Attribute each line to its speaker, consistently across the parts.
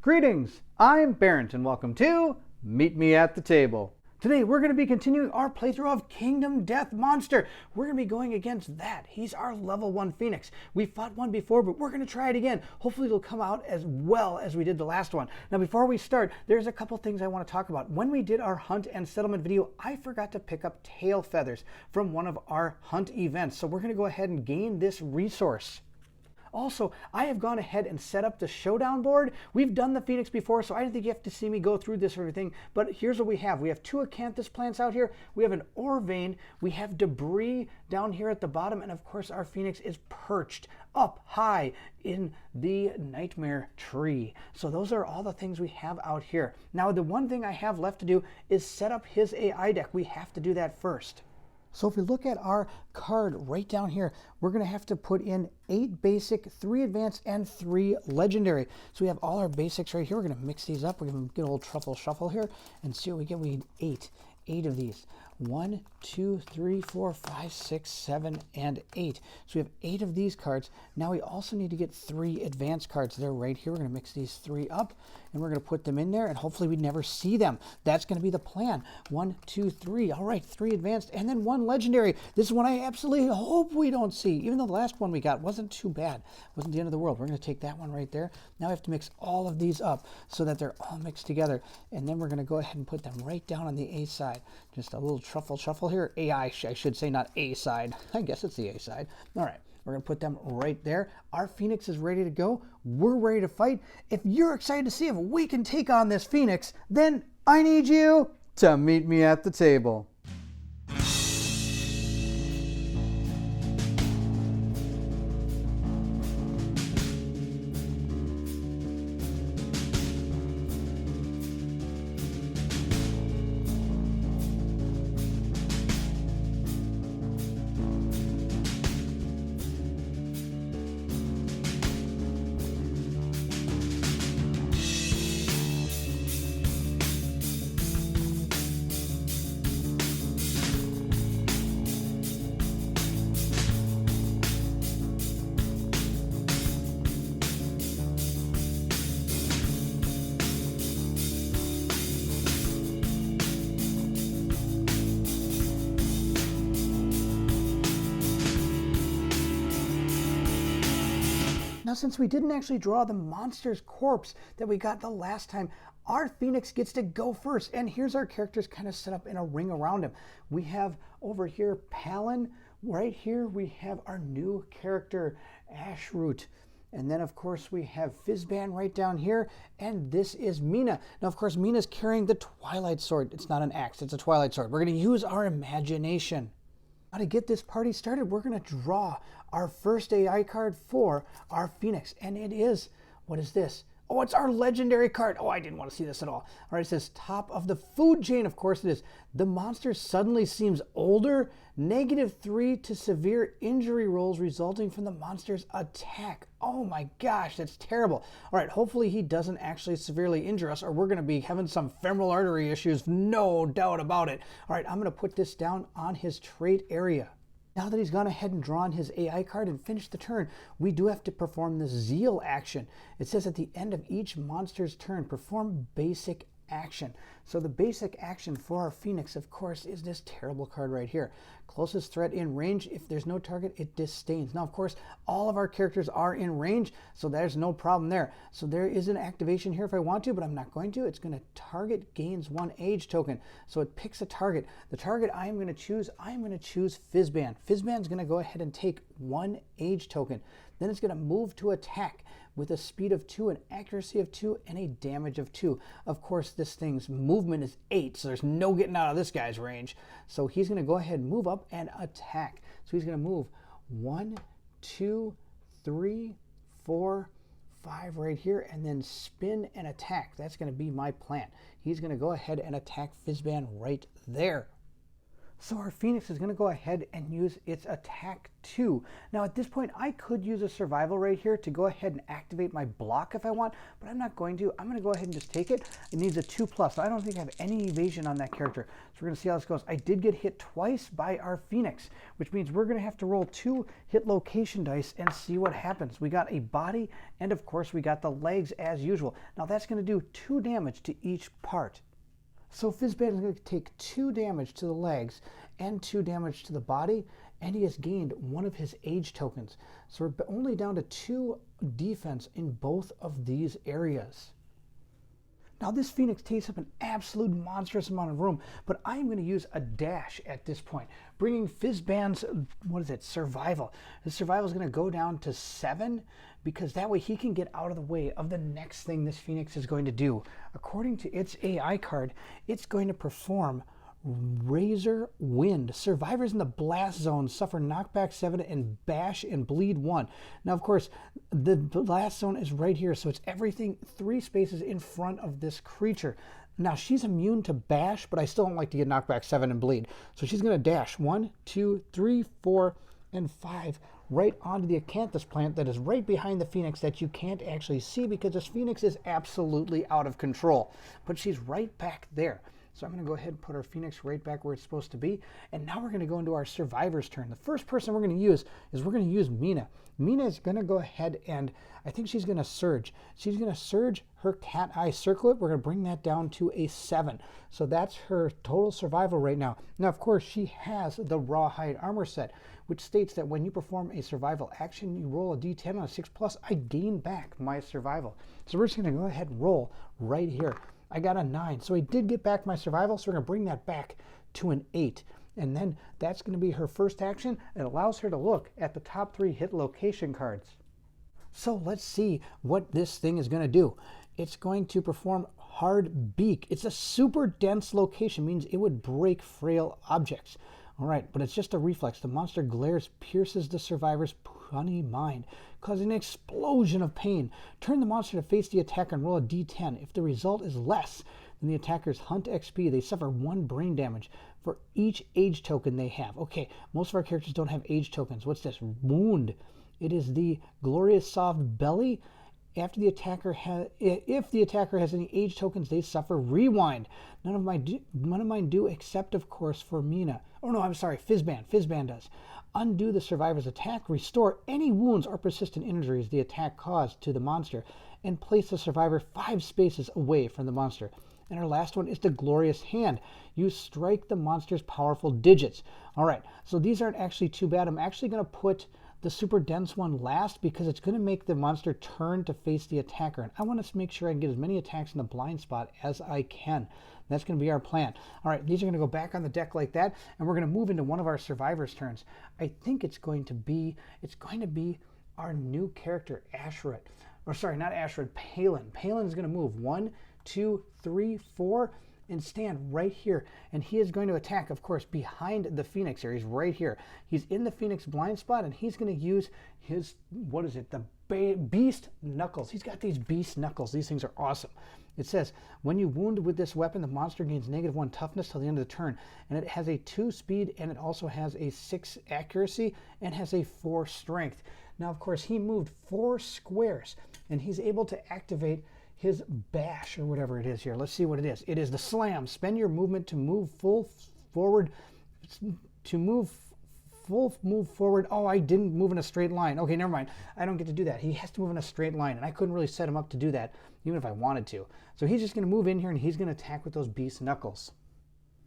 Speaker 1: Greetings, I'm Barrett and welcome to Meet Me at the Table. Today we're going to be continuing our playthrough of Kingdom Death Monster. We're going to be going against that. He's our level 1 Phoenix. We fought one before, but we're going to try it again. Hopefully it'll come out as well as we did the last one. Now before we start, there's a couple things I want to talk about. When we did our hunt and settlement video, I forgot to pick up tail feathers from one of our hunt events. So we're going to go ahead and gain this resource. Also, I have gone ahead and set up the Showdown board. We've done the Phoenix before, so I don't think you have to see me go through this or everything, but here's what we have. We have 2 acanthus plants out here. We have an ore vein. We have debris down here at the bottom, and of course our Phoenix is perched up high in the nightmare tree. So those are all the things we have out here. Now, the one thing I have left to do is set up his AI deck. We have to do that first. So if we look at our card right down here, we're going to have to put in 8 basic, 3 advanced, and 3 legendary. So we have all our basics right here. We're going to mix these up. We're going to get a little truffle shuffle here and see what we get. We need 8 of these. 1, 2, 3, 4, 5, 6, 7, and 8. So we have 8 of these cards. Now we also need to get 3 advanced cards. They're right here. We're going to mix these 3 up, and we're going to put them in there, and hopefully we never see them. That's going to be the plan. 1, 2, 3. All right, 3 advanced, and then 1 legendary. This is one I absolutely hope we don't see, even though the last one we got wasn't too bad. It wasn't the end of the world. We're going to take that one right there. Now we have to mix all of these up so that they're all mixed together, and then we're going to go ahead and put them right down on the A side. Just a little truffle shuffle here. I should say, not A side. I guess it's the A side. All right, we're going to put them right there. Our Phoenix is ready to go. We're ready to fight. If you're excited to see if we can take on this Phoenix, then I need you to meet me at the table. Now, since we didn't actually draw the monster's corpse that we got the last time, our Phoenix gets to go first. And here's our characters kind of set up in a ring around him. We have over here Palin. Right here we have our new character, Ashroot. And then, of course, we have Fizzban right down here, and this is Mina. Now, of course, Mina's carrying the Twilight Sword. It's not an axe, it's a Twilight Sword. We're going to use our imagination. Now, to get this party started, we're going to draw our first AI card for our Phoenix. And it is, what is this? Oh, it's our legendary card. Oh, I didn't want to see this at all. All right, it says top of the food chain. Of course it is. The monster suddenly seems older. -3 to severe injury rolls resulting from the monster's attack. Oh my gosh, that's terrible. All right, hopefully he doesn't actually severely injure us, or we're going to be having some femoral artery issues. No doubt about it. All right, I'm going to put this down on his trait area. Now that he's gone ahead and drawn his AI card and finished the turn, we do have to perform the Zeal action. It says at the end of each monster's turn, perform basic action. So the basic action for our Phoenix, of course, is this terrible card right here. Closest threat in range. If there's no target, it disdains. Now, of course, all of our characters are in range, so there's no problem there. So there is an activation here if I want to, but I'm not going to. It's going to target gains 1 age token. So it picks a target. The target I'm going to choose Fizzban. Fizzban's going to go ahead and take 1 age token. Then it's going to move to attack with a speed of 2, an accuracy of 2, and a damage of 2. Of course, this thing's movement is 8, so there's no getting out of this guy's range. So he's going to go ahead and move up and attack. So he's going to move 1, 2, 3, 4, 5 right here, and then spin and attack. That's going to be my plan. He's going to go ahead and attack Fizzban right there. So our Phoenix is going to go ahead and use its attack 2. Now at this point I could use a survival right here to go ahead and activate my block if I want, but I'm not going to. I'm going to go ahead and just take it. It needs a 2+, so I don't think I have any evasion on that character. So we're going to see how this goes. I did get hit twice by our Phoenix, which means we're going to have to roll 2 hit location dice and see what happens. We got a body, and of course we got the legs as usual. Now that's going to do 2 damage to each part. So Fizzband is going to take 2 damage to the legs and 2 damage to the body, and he has gained 1 of his age tokens. So we're only down to 2 defense in both of these areas. Now this Phoenix takes up an absolute monstrous amount of room, but I'm going to use a dash at this point, bringing Fizzband's, survival. His survival is going to go down to 7, because that way he can get out of the way of the next thing this Phoenix is going to do. According to its AI card, it's going to perform Razor Wind. Survivors in the blast zone suffer knockback 7 and bash and bleed 1. Now, of course, the blast zone is right here, so it's everything 3 spaces in front of this creature. Now, she's immune to bash, but I still don't like to get knockback 7 and bleed. So she's going to dash 1, 2, 3, 4, and 5 right onto the acanthus plant that is right behind the Phoenix that you can't actually see because this Phoenix is absolutely out of control. But she's right back there. So I'm going to go ahead and put our Phoenix right back where it's supposed to be. And now we're going to go into our survivor's turn. The first person we're going to use is Mina. Mina is going to go ahead and I think she's going to surge. She's going to surge her cat eye circlet. We're going to bring that down to a 7. So that's her total survival right now. Now, of course, she has the rawhide armor set, which states that when you perform a survival action, you roll a d10 on a 6+, I gain back my survival. So we're just going to go ahead and roll right here. I got a 9, so I did get back my survival, so we're going to bring that back to an 8. And then that's going to be her first action. It allows her to look at the top 3 hit location cards. So let's see what this thing is going to do. It's going to perform Hard Beak. It's a super dense location, means it would break frail objects. All right, but it's just a reflex. The monster glares, pierces the survivor's puny mind, causing an explosion of pain. Turn the monster to face the attacker and roll a d10. If the result is less than the attacker's hunt XP, they suffer 1 brain damage for each age token they have. Okay, most of our characters don't have age tokens. What's this? Wound. It is the Glorious Soft Belly. If the attacker has any age tokens, they suffer Rewind. None of mine do, except of course for Mina. Oh no, I'm sorry, Fizzband. Fizzband does. Undo the survivor's attack, restore any wounds or persistent injuries the attack caused to the monster, and place the survivor 5 spaces away from the monster. And our last one is the Glorious Hand. You strike the monster's powerful digits. All right, so these aren't actually too bad. I'm actually going to put the super dense one last because it's going to make the monster turn to face the attacker. And I want to make sure I can get as many attacks in the blind spot as I can. That's going to be our plan. All right, these are going to go back on the deck like that, and we're going to move into one of our survivors' turns. I think it's going to be our new character, Ashret. Or sorry, not Ashret, Palin. Palin is going to move 1, 2, 3, 4, and stand right here. And he is going to attack, of course, behind the Phoenix here. He's right here. He's in the Phoenix blind spot, and he's going to use his, the Beast Knuckles. He's got these Beast Knuckles. These things are awesome. It says, when you wound with this weapon, the monster gains -1 toughness till the end of the turn. And it has a 2 speed, and it also has a 6 accuracy, and has a 4 strength. Now, of course, he moved 4 squares, and he's able to activate his bash, or whatever it is here. Let's see what it is. It is the slam. Spend your movement to move forward. Oh, I didn't move in a straight line. Okay, never mind. I don't get to do that. He has to move in a straight line, and I couldn't really set him up to do that, even if I wanted to. So he's just going to move in here, and he's going to attack with those Beast Knuckles.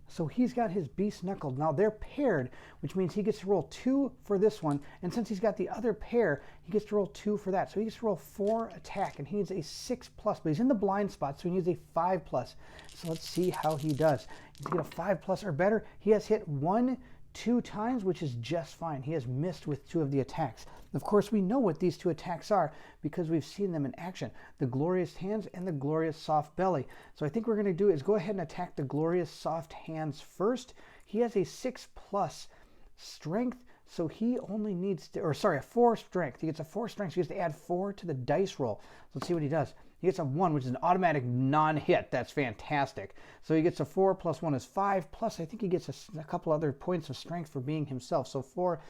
Speaker 1: So he's got his Beast Knuckles. Now they're paired, which means he gets to roll 2 for this one. And since he's got the other pair, he gets to roll 2 for that. So he gets to roll 4 attack, and he needs a 6+, but he's in the blind spot, so he needs a 5+. So let's see how he does. He's going to get a 5+ or better. He has hit 1, 2 times, which is just fine. He has missed with 2 of the attacks. Of course, we know what these 2 attacks are because we've seen them in action. The Glorious Hands and the Glorious Soft Belly. So I think what we're going to do is go ahead and attack the Glorious Soft Hands first. He has a 6+ strength, So he only needs to, or sorry, a 4 strength. He gets a 4 strength, so he has to add 4 to the dice roll. Let's see what he does. He gets a 1, which is an automatic non-hit. That's fantastic. So he gets a 4 plus 1 is 5, plus I think he gets a couple other points of strength for being himself. So 4,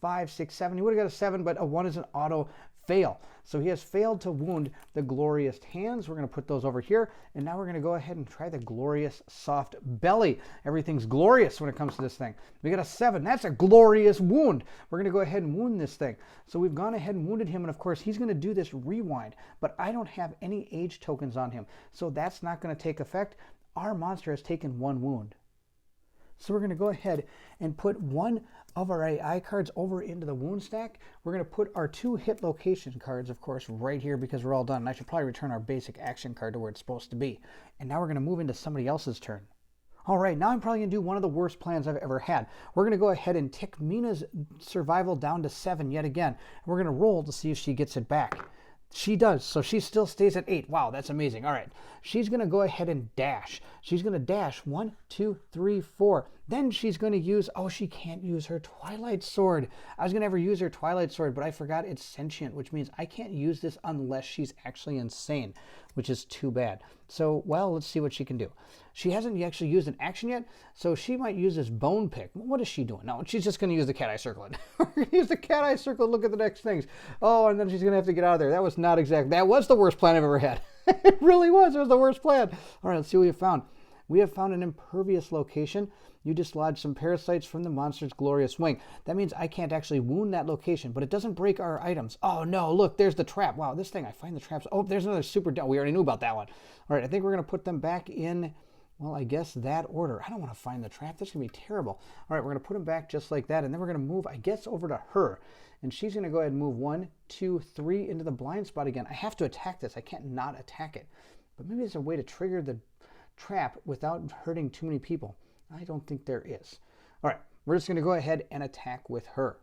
Speaker 1: 5, 6, 7. He would have got a 7, but a 1 is an auto fail. So he has failed to wound the glorious hands. We're going to put those over here. And now we're going to go ahead and try the glorious soft belly. Everything's glorious when it comes to this thing. We got a 7. That's a glorious wound. We're going to go ahead and wound this thing. So we've gone ahead and wounded him. And of course, he's going to do this rewind. But I don't have any age tokens on him. So that's not going to take effect. Our monster has taken 1 wound. So we're going to go ahead and put one of our AI cards over into the wound stack. We're going to put our 2 hit location cards, of course, right here because we're all done. And I should probably return our basic action card to where it's supposed to be. And now we're going to move into somebody else's turn. All right, now I'm probably going to do one of the worst plans I've ever had. We're going to go ahead and tick Mina's survival down to 7 yet again. And we're going to roll to see if she gets it back. She does, so she still stays at 8. Wow, that's amazing. All right, she's going to go ahead and dash. She's going to dash 1, 2, 3, 4. Then she's going to use, oh, she can't use her Twilight Sword. I was going to ever use her Twilight Sword, but I forgot it's sentient, which means I can't use this unless she's actually insane, which is too bad. So, well, let's see what she can do. She hasn't actually used an action yet, so she might use this bone pick. What is she doing? No, she's just going to use the cat eye circle. We're going to use the cat eye circle and look at the next things. Oh, and then she's going to have to get out of there. That was not exact. That was the worst plan I've ever had. It really was. It was the worst plan. All right, let's see what we have found. We have found an impervious location. You dislodge some parasites from the monster's glorious wing. That means I can't actually wound that location, but it doesn't break our items. Oh no, look, there's the trap. Wow, this thing, I find the traps. Oh, there's another super, we already knew about that one. All right, I think we're going to put them back in, well, I guess that order. I don't want to find the trap. That's going to be terrible. All right, we're going to put them back just like that, and then we're going to move, I guess, over to her. And she's going to go ahead and move 1, 2, 3 into the blind spot again. I have to attack this. I can't not attack it. But maybe there's a way to trigger the trap without hurting too many people. I don't think there is. All right, we're just going to go ahead and attack with her.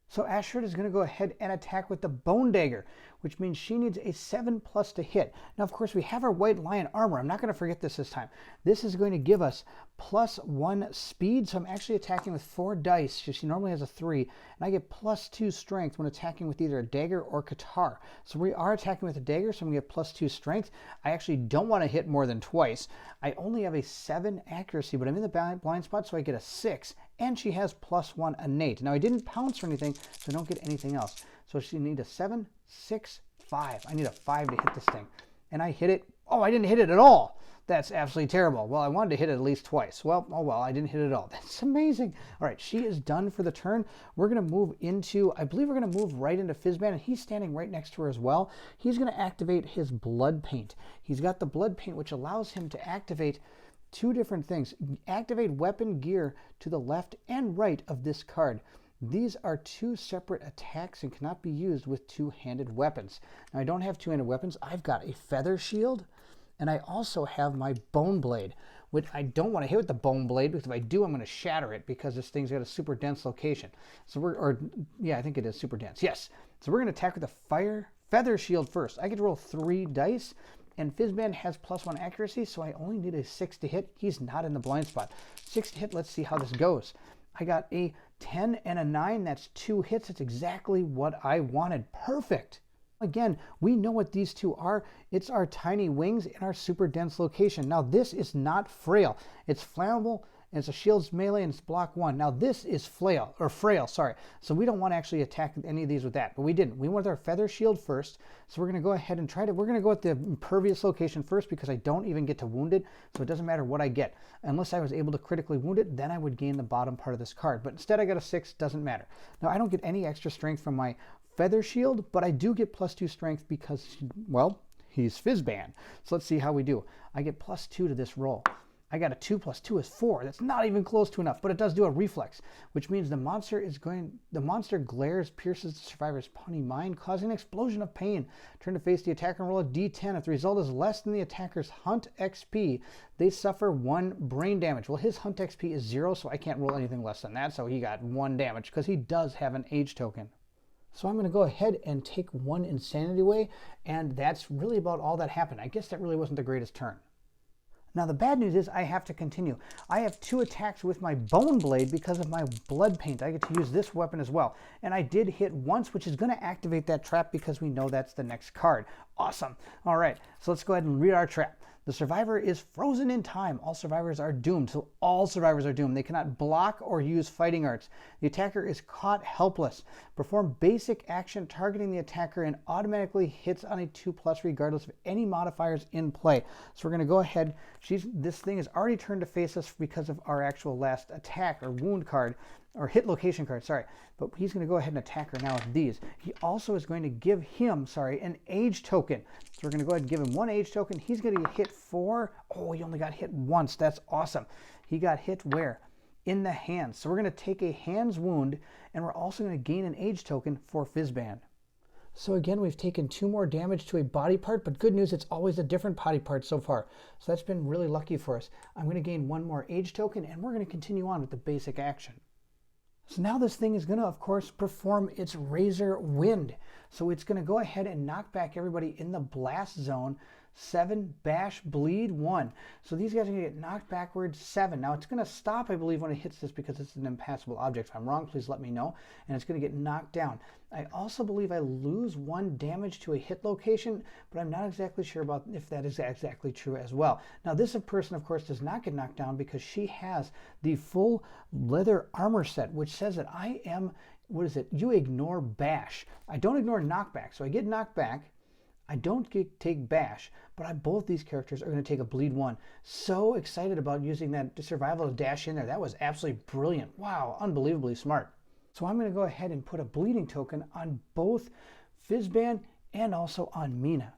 Speaker 1: So Ashford is going to go ahead and attack with the Bone Dagger, which means she needs a 7+ to hit. Now, of course, we have our White Lion armor. I'm not going to forget this time. This is going to give us +1 speed, so I'm actually attacking with 4 dice. She normally has a 3, and I get +2 strength when attacking with either a dagger or Katar. So we are attacking with a dagger, so I'm going to get +2 strength. I actually don't want to hit more than twice. I only have a 7 accuracy, but I'm in the blind spot, so I get a 6. And she has +1 innate. Now, I didn't pounce or anything, so I don't get anything else. So she needs a 7, 6, 5. I need a 5 to hit this thing. And I hit it. Oh, I didn't hit it at all. That's absolutely terrible. Well, I wanted to hit it at least twice. Well, oh well, I didn't hit it at all. That's amazing. All right, she is done for the turn. We're going to move into, I believe we're going to move right into Fizzban, and he's standing right next to her as well. He's going to activate his Blood Paint. He's got the Blood Paint, which allows him to activate 2 different things. Activate weapon gear to the left and right of this card. These are 2 separate attacks and cannot be used with 2-handed weapons. Now, I don't have 2-handed weapons. I've got a Feather Shield, and I also have my Bone Blade, which I don't want to hit with the Bone Blade, because if I do, I'm going to shatter it, because this thing's got a super dense location. So yeah, I think it is super dense. Yes. So we're going to attack with the Feather Shield first. I get to roll 3 dice. And Fizzban has +1 accuracy, so I only need a 6 to hit. He's not in the blind spot. 6 to hit, let's see how this goes. I got a 10 and a 9. That's 2 hits. That's exactly what I wanted. Perfect. Again, we know what these 2 are. It's our tiny wings and our super dense location. Now, this is not frail. It's flammable, and it's a shield's melee, and it's block 1. Now, this is frail, sorry. So we don't want to actually attack any of these with that, but we didn't. We went with our Feather Shield first, so we're going to go ahead and we're going to go with the impervious location first, because I don't even get to wound it, so it doesn't matter what I get. Unless I was able to critically wound it, then I would gain the bottom part of this card. But instead, I got a 6, doesn't matter. Now, I don't get any extra strength from my Feather Shield, but I do get +2 strength because, well, he's Fizzban. So let's see how we do. I get +2 to this roll. I got a 2 + 2 is 4. That's not even close to enough, but it does do a reflex, which means the monster glares, pierces the survivor's puny mind, causing an explosion of pain. Turn to face the attacker and roll a d10. If the result is less than the attacker's Hunt XP, they suffer 1 brain damage. Well, his Hunt XP is 0, so I can't roll anything less than that, so he got 1 damage, because he does have an age token. So I'm going to go ahead and take 1 insanity away, and that's really about all that happened. I guess that really wasn't the greatest turn. Now the bad news is I have to continue. I have 2 attacks with my bone blade because of my blood paint. I get to use this weapon as well. And I did hit once, which is going to activate that trap because we know that's the next card. Awesome. All right, so let's go ahead and read our trap. The survivor is frozen in time. All survivors are doomed. So all survivors are doomed. They cannot block or use fighting arts. The attacker is caught helpless. Perform basic action targeting the attacker and automatically hits on a 2+ regardless of any modifiers in play. So we're going to go ahead. This thing is already turned to face us because of our actual last attack or wound card. Or hit location card, sorry. But he's going to go ahead and attack her now with these. He also is going to give him, an age token. So we're going to go ahead and give him 1 age token. He's going to get hit 4. Oh, he only got hit once. That's awesome. He got hit where? In the hands. So we're going to take a hands wound, and we're also going to gain an age token for Fizzban. So again, we've taken 2 more damage to a body part, but good news, it's always a different body part so far. So that's been really lucky for us. I'm going to gain 1 more age token, and we're going to continue on with the basic action. So now this thing is going to, of course, perform its Razor Wind. So it's going to go ahead and knock back everybody in the blast zone. 7, bash, bleed, 1. So these guys are going to get knocked backwards 7. Now it's going to stop, I believe, when it hits this because it's an impassable object. If I'm wrong, please let me know. And it's going to get knocked down. I also believe I lose 1 damage to a hit location, but I'm not exactly sure about if that is exactly true as well. Now this person, of course, does not get knocked down because she has the full leather armor set, which says that I am, you ignore bash. I don't ignore knockback. So I get knocked back. I don't take bash, but both these characters are going to take a bleed 1. So excited about using that survival to dash in there. That was absolutely brilliant. Wow, unbelievably smart. So I'm going to go ahead and put a bleeding token on both Fizzban and also on Mina.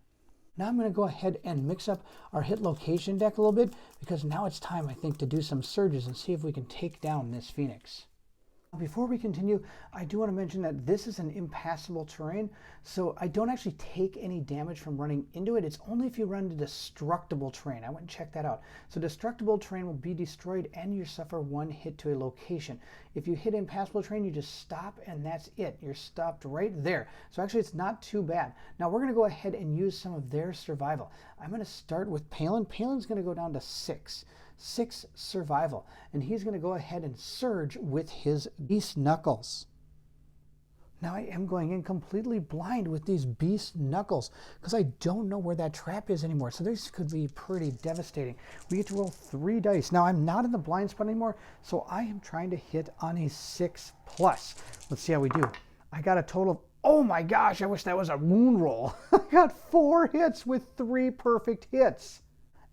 Speaker 1: Now I'm going to go ahead and mix up our hit location deck a little bit because now it's time, I think, to do some surges and see if we can take down this Phoenix. Before we continue, I do want to mention that this is an impassable terrain, so I don't actually take any damage from running into it. It's only if you run into destructible terrain. I went and checked that out. So destructible terrain will be destroyed and you suffer 1 hit to a location. If you hit impassable terrain, you just stop and that's it. You're stopped right there. So actually it's not too bad. Now we're going to go ahead and use some of their survival. I'm going to start with Palin. Palin's going to go down to 6 survival, and he's going to go ahead and surge with his beast knuckles. Now I am going in completely blind with these beast knuckles because I don't know where that trap is anymore, so this could be pretty devastating. We get to roll 3 dice. Now I'm not in the blind spot anymore, so I am trying to hit on a 6+. Let's see how we do. I got a total of, oh my gosh, I wish that was a wound roll. I got 4 hits with 3 perfect hits.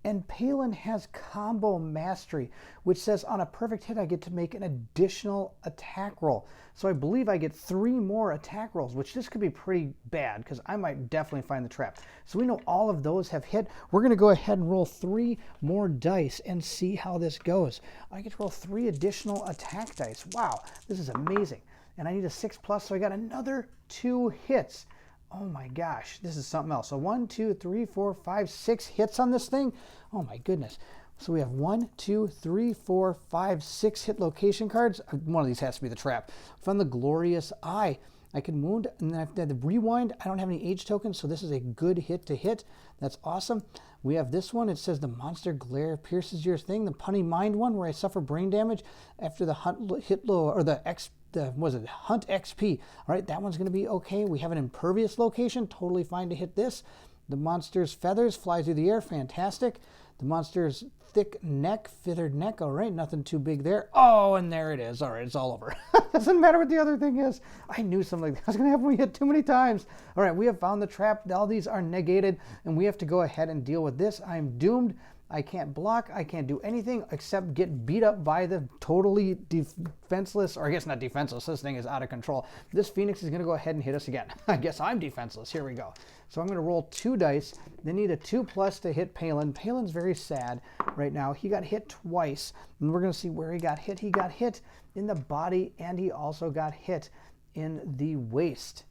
Speaker 1: And Palin has combo mastery, which says on a perfect hit I get to make an additional attack roll. So I believe I get 3 more attack rolls, which this could be pretty bad because I might definitely find the trap. So we know all of those have hit. We're going to go ahead and roll 3 more dice and see how this goes. I get to roll 3 additional attack dice. Wow, this is amazing. And I need a 6+, so I got another 2 hits. Oh my gosh, this is something else. So 1, 2, 3, 4, 5, 6 hits on this thing. Oh my goodness. So we have 1, 2, 3, 4, 5, 6 hit location cards. One of these has to be the trap. Found the Glorious Eye. I can wound, and then I have to rewind. I don't have any age tokens, so this is a good hit to hit. That's awesome. We have this one. It says the monster glare pierces your thing. The punny mind one, where I suffer brain damage after the hunt hit low, or the Hunt XP. All right, that one's going to be okay. We have an impervious location, totally fine to hit this. The monster's feathers fly through the air, fantastic. The monster's thick neck, feathered neck, all right, nothing too big there. Oh, and there it is. All right, it's all over. Doesn't matter what the other thing is. I knew something like that was going to happen when we hit too many times. All right, we have found the trap. All these are negated, and we have to go ahead and deal with this. I'm doomed. I can't block, I can't do anything except get beat up by the totally defenseless, or I guess not defenseless, this thing is out of control. This Phoenix is going to go ahead and hit us again. I guess I'm defenseless. Here we go. So I'm going to roll 2 dice. They need a 2+ to hit Palin. Palin's very sad right now. He got hit twice, and we're going to see where he got hit. He got hit in the body, and he also got hit in the waist.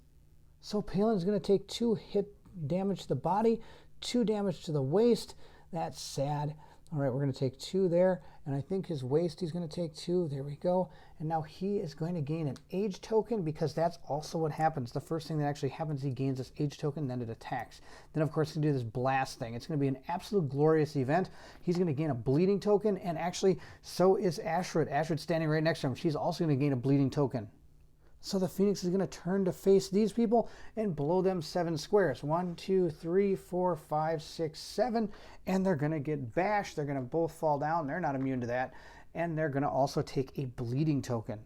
Speaker 1: So Palin's going to take 2 hit damage to the body, 2 damage to the waist. That's sad. All right, we're going to take 2 there, and I think his waste he's going to take 2. There we go. And now he is going to gain an age token because that's also what happens. The first thing that actually happens, he gains this age token, then it attacks. Then, of course, he's going to do this blast thing. It's going to be an absolute glorious event. He's going to gain a bleeding token, and actually, so is Ashrid. Ashrid's standing right next to him. She's also going to gain a bleeding token. So the Phoenix is going to turn to face these people and blow them 7 squares. 1, 2, 3, 4, 5, 6, 7. And they're going to get bashed. They're going to both fall down. They're not immune to that. And they're going to also take a bleeding token.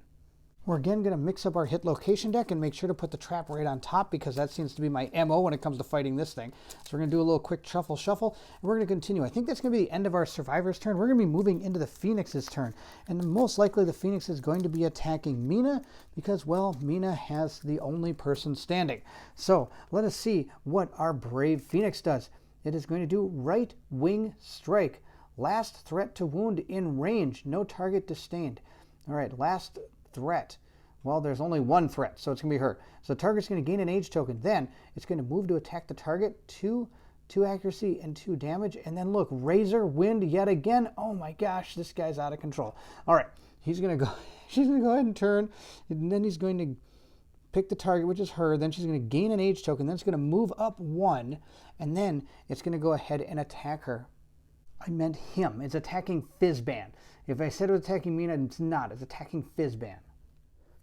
Speaker 1: We're again going to mix up our hit location deck and make sure to put the trap right on top because that seems to be my MO when it comes to fighting this thing. So we're going to do a little quick shuffle, and we're going to continue. I think that's going to be the end of our survivor's turn. We're going to be moving into the Phoenix's turn. And most likely the Phoenix is going to be attacking Mina because, well, Mina has the only person standing. So let us see what our brave Phoenix does. It is going to do right wing strike. Last threat to wound in range. No target disdained. All right, last threat. Well, there's only 1 threat, so it's going to be hurt. So the target's going to gain an age token. Then it's going to move to attack the target. 2 accuracy and 2 damage. And then look, Razor Wind yet again. Oh my gosh, this guy's out of control. All right, he's going to go. She's going to go ahead and turn, and then he's going to pick the target, which is her. Then she's going to gain an age token. Then it's going to move up 1, and then it's going to go ahead and attack her. I meant him. It's attacking Fizzban. If I said it was attacking Mina, it's not. It's attacking Fizzban.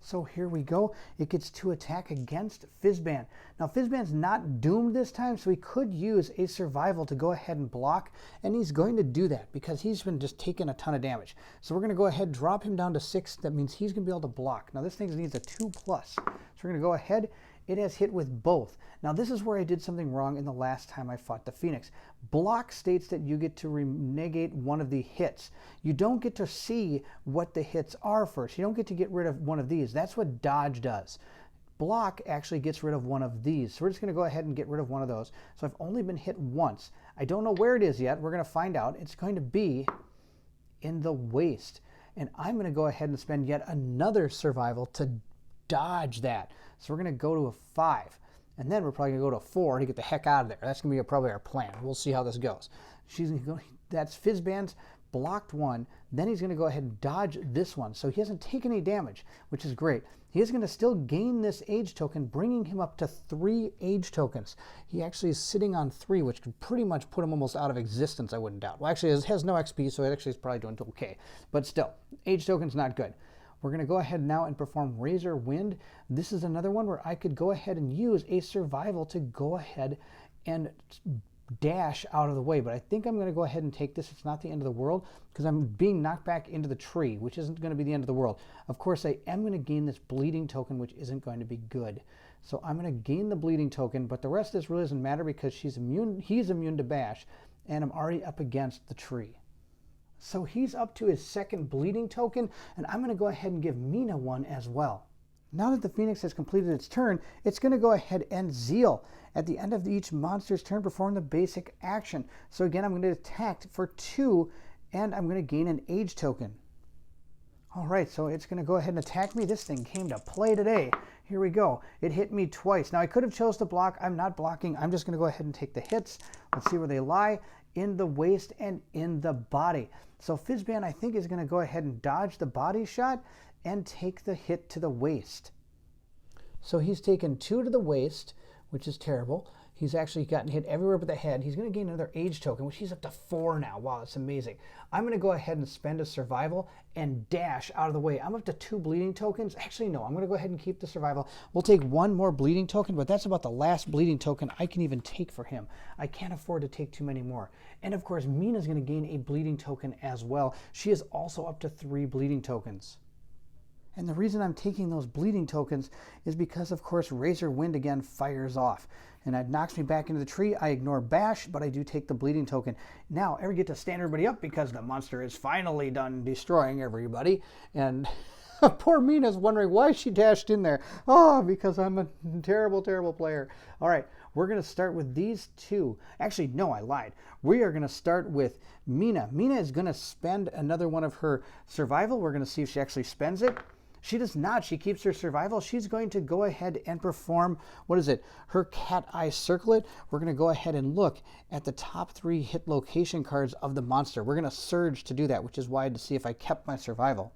Speaker 1: So here we go. It gets to attack against Fizzban. Now Fizzban's not doomed this time, so he could use a survival to go ahead and block, and he's going to do that because he's been just taking a ton of damage. So we're going to go ahead and drop him down to 6. That means he's going to be able to block. Now this thing needs a 2+. So we're going to go ahead. It has hit with both. Now this is where I did something wrong in the last time I fought the Phoenix. Block states that you get to negate one of the hits. You don't get to see what the hits are first. You don't get to get rid of one of these. That's what dodge does. Block actually gets rid of one of these. So we're just going to go ahead and get rid of one of those. So I've only been hit once. I don't know where it is yet. We're going to find out. It's going to be in the waist. And I'm going to go ahead and spend yet another survival to dodge that. So we're going to go to a 5. And then we're probably going to go to a 4 to get the heck out of there. That's going to be probably our plan. We'll see how this goes. She's going to go. That's Fizzban's blocked 1. Then he's going to go ahead and dodge this one. So he hasn't taken any damage, which is great. He is going to still gain this age token, bringing him up to 3 age tokens. He actually is sitting on 3, which could pretty much put him almost out of existence, I wouldn't doubt. Well, actually, it has no XP, so it actually is probably doing okay. But still, age token's not good. We're going to go ahead now and perform Razor Wind. This is another one where I could go ahead and use a survival to go ahead and dash out of the way. But I think I'm going to go ahead and take this. It's not the end of the world because I'm being knocked back into the tree, which isn't going to be the end of the world. Of course, I am going to gain this bleeding token, which isn't going to be good. So I'm going to gain the bleeding token, but the rest of this really doesn't matter because he's immune to bash, and I'm already up against the tree. So he's up to his 2nd bleeding token, and I'm going to go ahead and give Mina one as well. Now that the Phoenix has completed its turn, it's going to go ahead and Zeal. At the end of each monster's turn, perform the basic action. So again, I'm going to attack for 2, and I'm going to gain an age token. All right, so it's going to go ahead and attack me. This thing came to play today. Here we go. It hit me twice. Now, I could have chose to block. I'm not blocking. I'm just going to go ahead and take the hits. Let's see where they lie. In the waist and in the body. So Fizzban, I think, is going to go ahead and dodge the body shot and take the hit to the waist. So he's taken 2 to the waist, which is terrible. He's actually gotten hit everywhere but the head. He's going to gain another age token, which he's up to 4 now. Wow, that's amazing. I'm going to go ahead and spend a survival and dash out of the way. I'm up to 2 bleeding tokens. Actually, no, I'm going to go ahead and keep the survival. We'll take 1 more bleeding token, but that's about the last bleeding token I can even take for him. I can't afford to take too many more. And of course, Mina's going to gain a bleeding token as well. She is also up to 3 bleeding tokens. And the reason I'm taking those bleeding tokens is because, of course, Razor Wind again fires off. And that knocks me back into the tree. I ignore bash, but I do take the bleeding token. Now, I get to stand everybody up because the monster is finally done destroying everybody. And poor Mina's wondering why she dashed in there. Oh, because I'm a terrible, terrible player. All right, we're going to start with these 2. Actually, no, I lied. We are going to start with Mina. Mina is going to spend another one of her survival. We're going to see if she actually spends it. She does not. She keeps her survival. She's going to go ahead and perform, what is it? Her cat eye circlet. We're going to go ahead and look at the top 3 hit location cards of the monster. We're going to surge to do that, which is why to see if I kept my survival.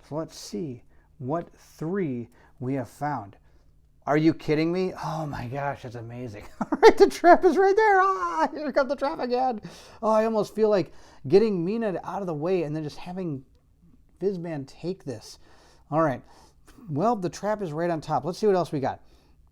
Speaker 1: So let's see what 3 we have found. Are you kidding me? Oh my gosh, that's amazing. All right, the trap is right there. Ah, here comes the trap again. Oh, I almost feel like getting Mina out of the way and then just having Fizzman take this. All right, well, the trap is right on top. Let's see what else we got.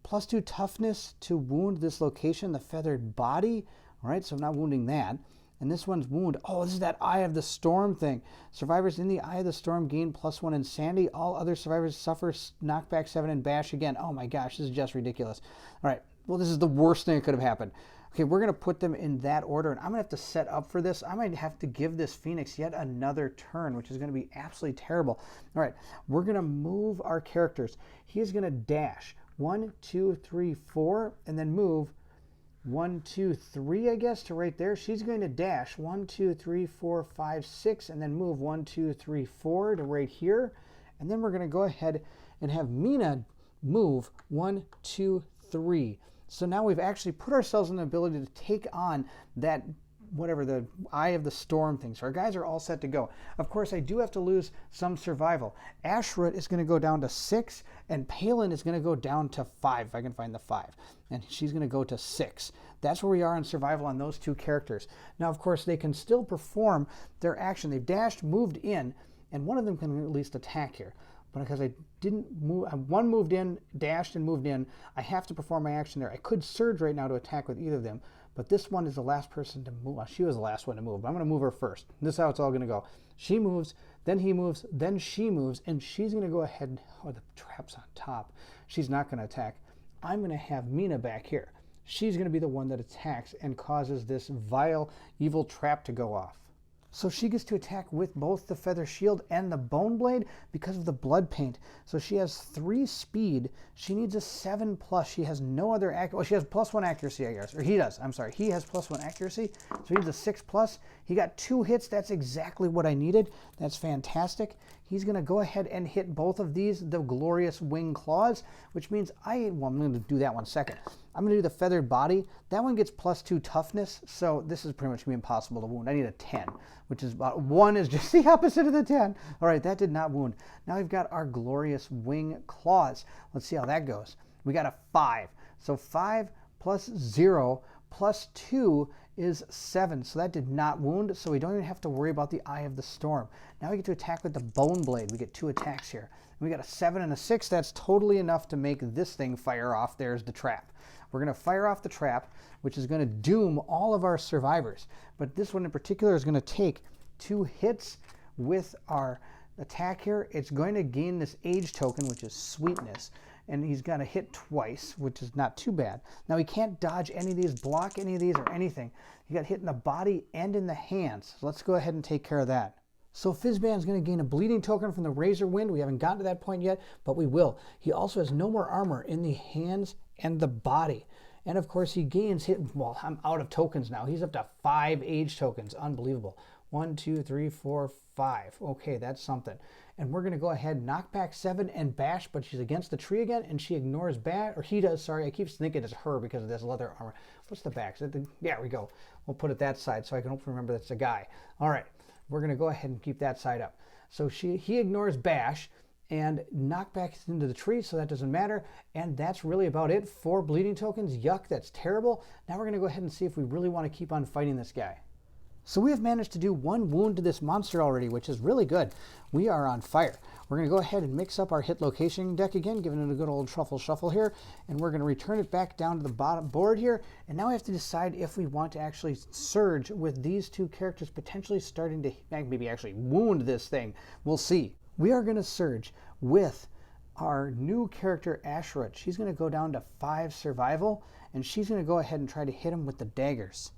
Speaker 1: +2 toughness to wound this location, the feathered body. All right, so I'm not wounding that. And this one's wound. Oh, this is that Eye of the Storm thing. Survivors in the Eye of the Storm gain +1 insanity. All other survivors suffer knockback 7 and bash again. Oh my gosh, this is just ridiculous. All right, well, this is the worst thing that could have happened. Okay, we're going to put them in that order, and I'm going to have to set up for this. I might have to give this Phoenix yet another turn, which is going to be absolutely terrible. All right, we're going to move our characters. He's going to dash 1, 2, 3, 4, and then move 1, 2, 3, I guess, to right there. She's going to dash 1, 2, 3, 4, 5, 6, and then move 1, 2, 3, 4 to right here. And then we're going to go ahead and have Mina move 1, 2, 3. So now we've actually put ourselves in the ability to take on that, whatever, the Eye of the Storm thing. So our guys are all set to go. Of course, I do have to lose some survival. Ashroot is going to go down to 6, and Palin is going to go down to 5, if I can find the 5. And she's going to go to 6. That's where we are in survival on those 2 characters. Now, of course, they can still perform their action. They've dashed, moved in, and one of them can at least attack here. But because I didn't move, one moved in, dashed and moved in, I have to perform my action there. I could surge right now to attack with either of them, but this one is the last person to move. Well, she was the last one to move, but I'm going to move her first. This is how it's all going to go. She moves, then he moves, then she moves, and she's going to go ahead. Oh, the trap's on top. She's not going to attack. I'm going to have Mina back here. She's going to be the one that attacks and causes this vile, evil trap to go off. So she gets to attack with both the Feather Shield and the Bone Blade because of the Blood Paint. So she has 3 speed. She needs a 7+. She has no other accuracy. Well, she has +1 accuracy, I guess. Or he does. I'm sorry. He has +1 accuracy. So he needs a 6+. He got 2 hits. That's exactly what I needed. That's fantastic. He's going to go ahead and hit both of these, the Glorious Wing Claws, which means I'm going to do that one second. I'm going to do the Feathered Body. That one gets +2 toughness, so this is pretty much going to be impossible to wound. I need a 10, which is about 1 is just the opposite of the 10. All right, that did not wound. Now we've got our Glorious Wing Claws. Let's see how that goes. We got a 5. So 5 + 0 + 2 is 7. So that did not wound, so we don't even have to worry about the Eye of the Storm. Now we get to attack with the Bone Blade. We get 2 attacks here. We got a 7 and a 6. That's totally enough to make this thing fire off. There's the trap. We're going to fire off the trap, which is going to doom all of our survivors. But this one in particular is going to take 2 hits with our attack here. It's going to gain this age token, which is sweetness. And he's going to hit twice, which is not too bad. Now he can't dodge any of these, block any of these, or anything. He got hit in the body and in the hands. So let's go ahead and take care of that. So Fizzban's going to gain a bleeding token from the Razor Wind. We haven't gotten to that point yet, but we will. He also has no more armor in the hands and the body. And of course he gains hit. Well, I'm out of tokens now. He's up to 5 age tokens. Unbelievable. 1, 2, 3, 4, 5. Okay, that's something. And we're going to go ahead, knock back 7 and bash, but she's against the tree again, and she ignores bash, or he does, sorry. I keep thinking it's her because of this leather armor. What's the back? There we go. We'll put it that side so I can hopefully remember that's a guy. All right, we're going to go ahead and keep that side up. So he ignores bash and knock back into the tree, so that doesn't matter. And that's really about it. 4 bleeding tokens. Yuck, that's terrible. Now we're going to go ahead and see if we really want to keep on fighting this guy. So we have managed to do 1 wound to this monster already, which is really good. We are on fire. We're going to go ahead and mix up our hit location deck again, giving it a good old truffle shuffle here, and we're going to return it back down to the bottom board here. And now we have to decide if we want to actually surge with these 2 characters potentially starting to maybe actually wound this thing. We'll see. We are going to surge with our new character Ashroot. She's going to go down to 5 survival, and she's going to go ahead and try to hit him with the daggers.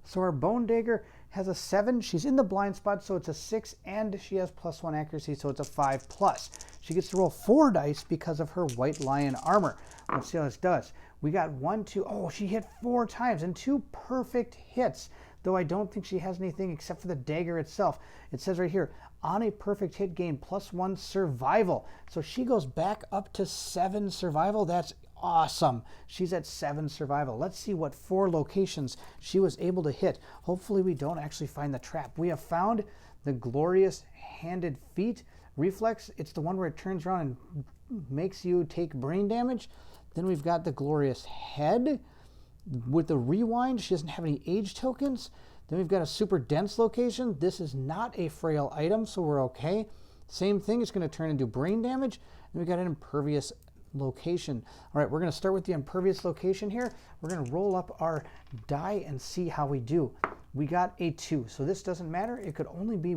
Speaker 1: So our Bone Dagger has a 7. She's in the blind spot, so it's a 6, and she has +1 accuracy, so it's a 5+. She gets to roll 4 dice because of her White Lion armor. Let's see how this does. We got 1, 2, oh, she hit 4 times and 2 perfect hits, though I don't think she has anything except for the dagger itself. It says right here, on a perfect hit, gain +1 survival. So she goes back up to 7 survival. That's awesome. She's at 7 survival. Let's see what 4 locations she was able to hit. Hopefully we don't actually find the trap. We have found the glorious handed feet reflex. It's the one where it turns around and makes you take brain damage. Then we've got the glorious head with the rewind. She doesn't have any age tokens. Then we've got a super dense location. This is not a frail item, so we're okay. Same thing, it's going to turn into brain damage. And we've got an impervious location. All right, we're going to start with the impervious location here. We're going to roll up our die and see how we do. We got a 2, so this doesn't matter. It could only be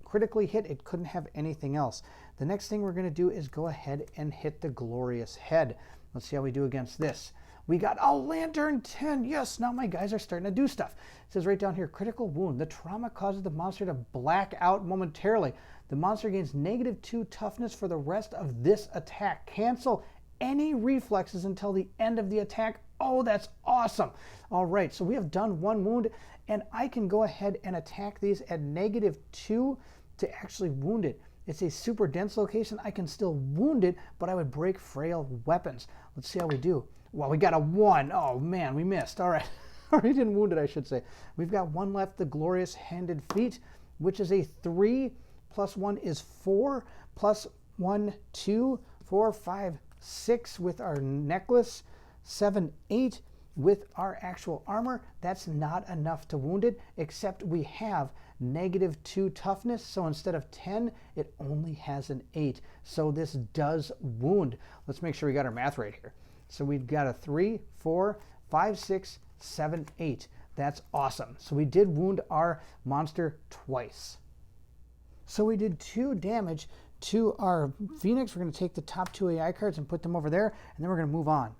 Speaker 1: critically hit. It couldn't have anything else. The next thing we're going to do is go ahead and hit the glorious head. Let's see how we do against this. We got a lantern 10. Yes, now my guys are starting to do stuff. It says right down here, critical wound. The trauma causes the monster to black out momentarily. The monster gains -2 toughness for the rest of this attack. Cancel any reflexes until the end of the attack. Oh, that's awesome. All right, so we have done 1 wound, and I can go ahead and attack these at -2 to actually wound it. It's a super dense location. I can still wound it, but I would break frail weapons. Let's see how we do. Well, we got a 1. Oh, man, we missed. All right. Or we didn't wound it, I should say. We've got 1 left, the glorious handed feet, which is a 3 + 1 is 4 + 1, 2, 4, 5, 6 with our necklace, 7, 8 with our actual armor. That's not enough to wound it, except we have -2 toughness. So instead of 10, it only has an 8. So this does wound. Let's make sure we got our math right here. So we've got a 3, 4, 5, 6, 7, 8. That's awesome. So we did wound our monster twice. So we did 2 damage to our Phoenix. We're going to take the top 2 AI cards and put them over there, and then we're going to move on.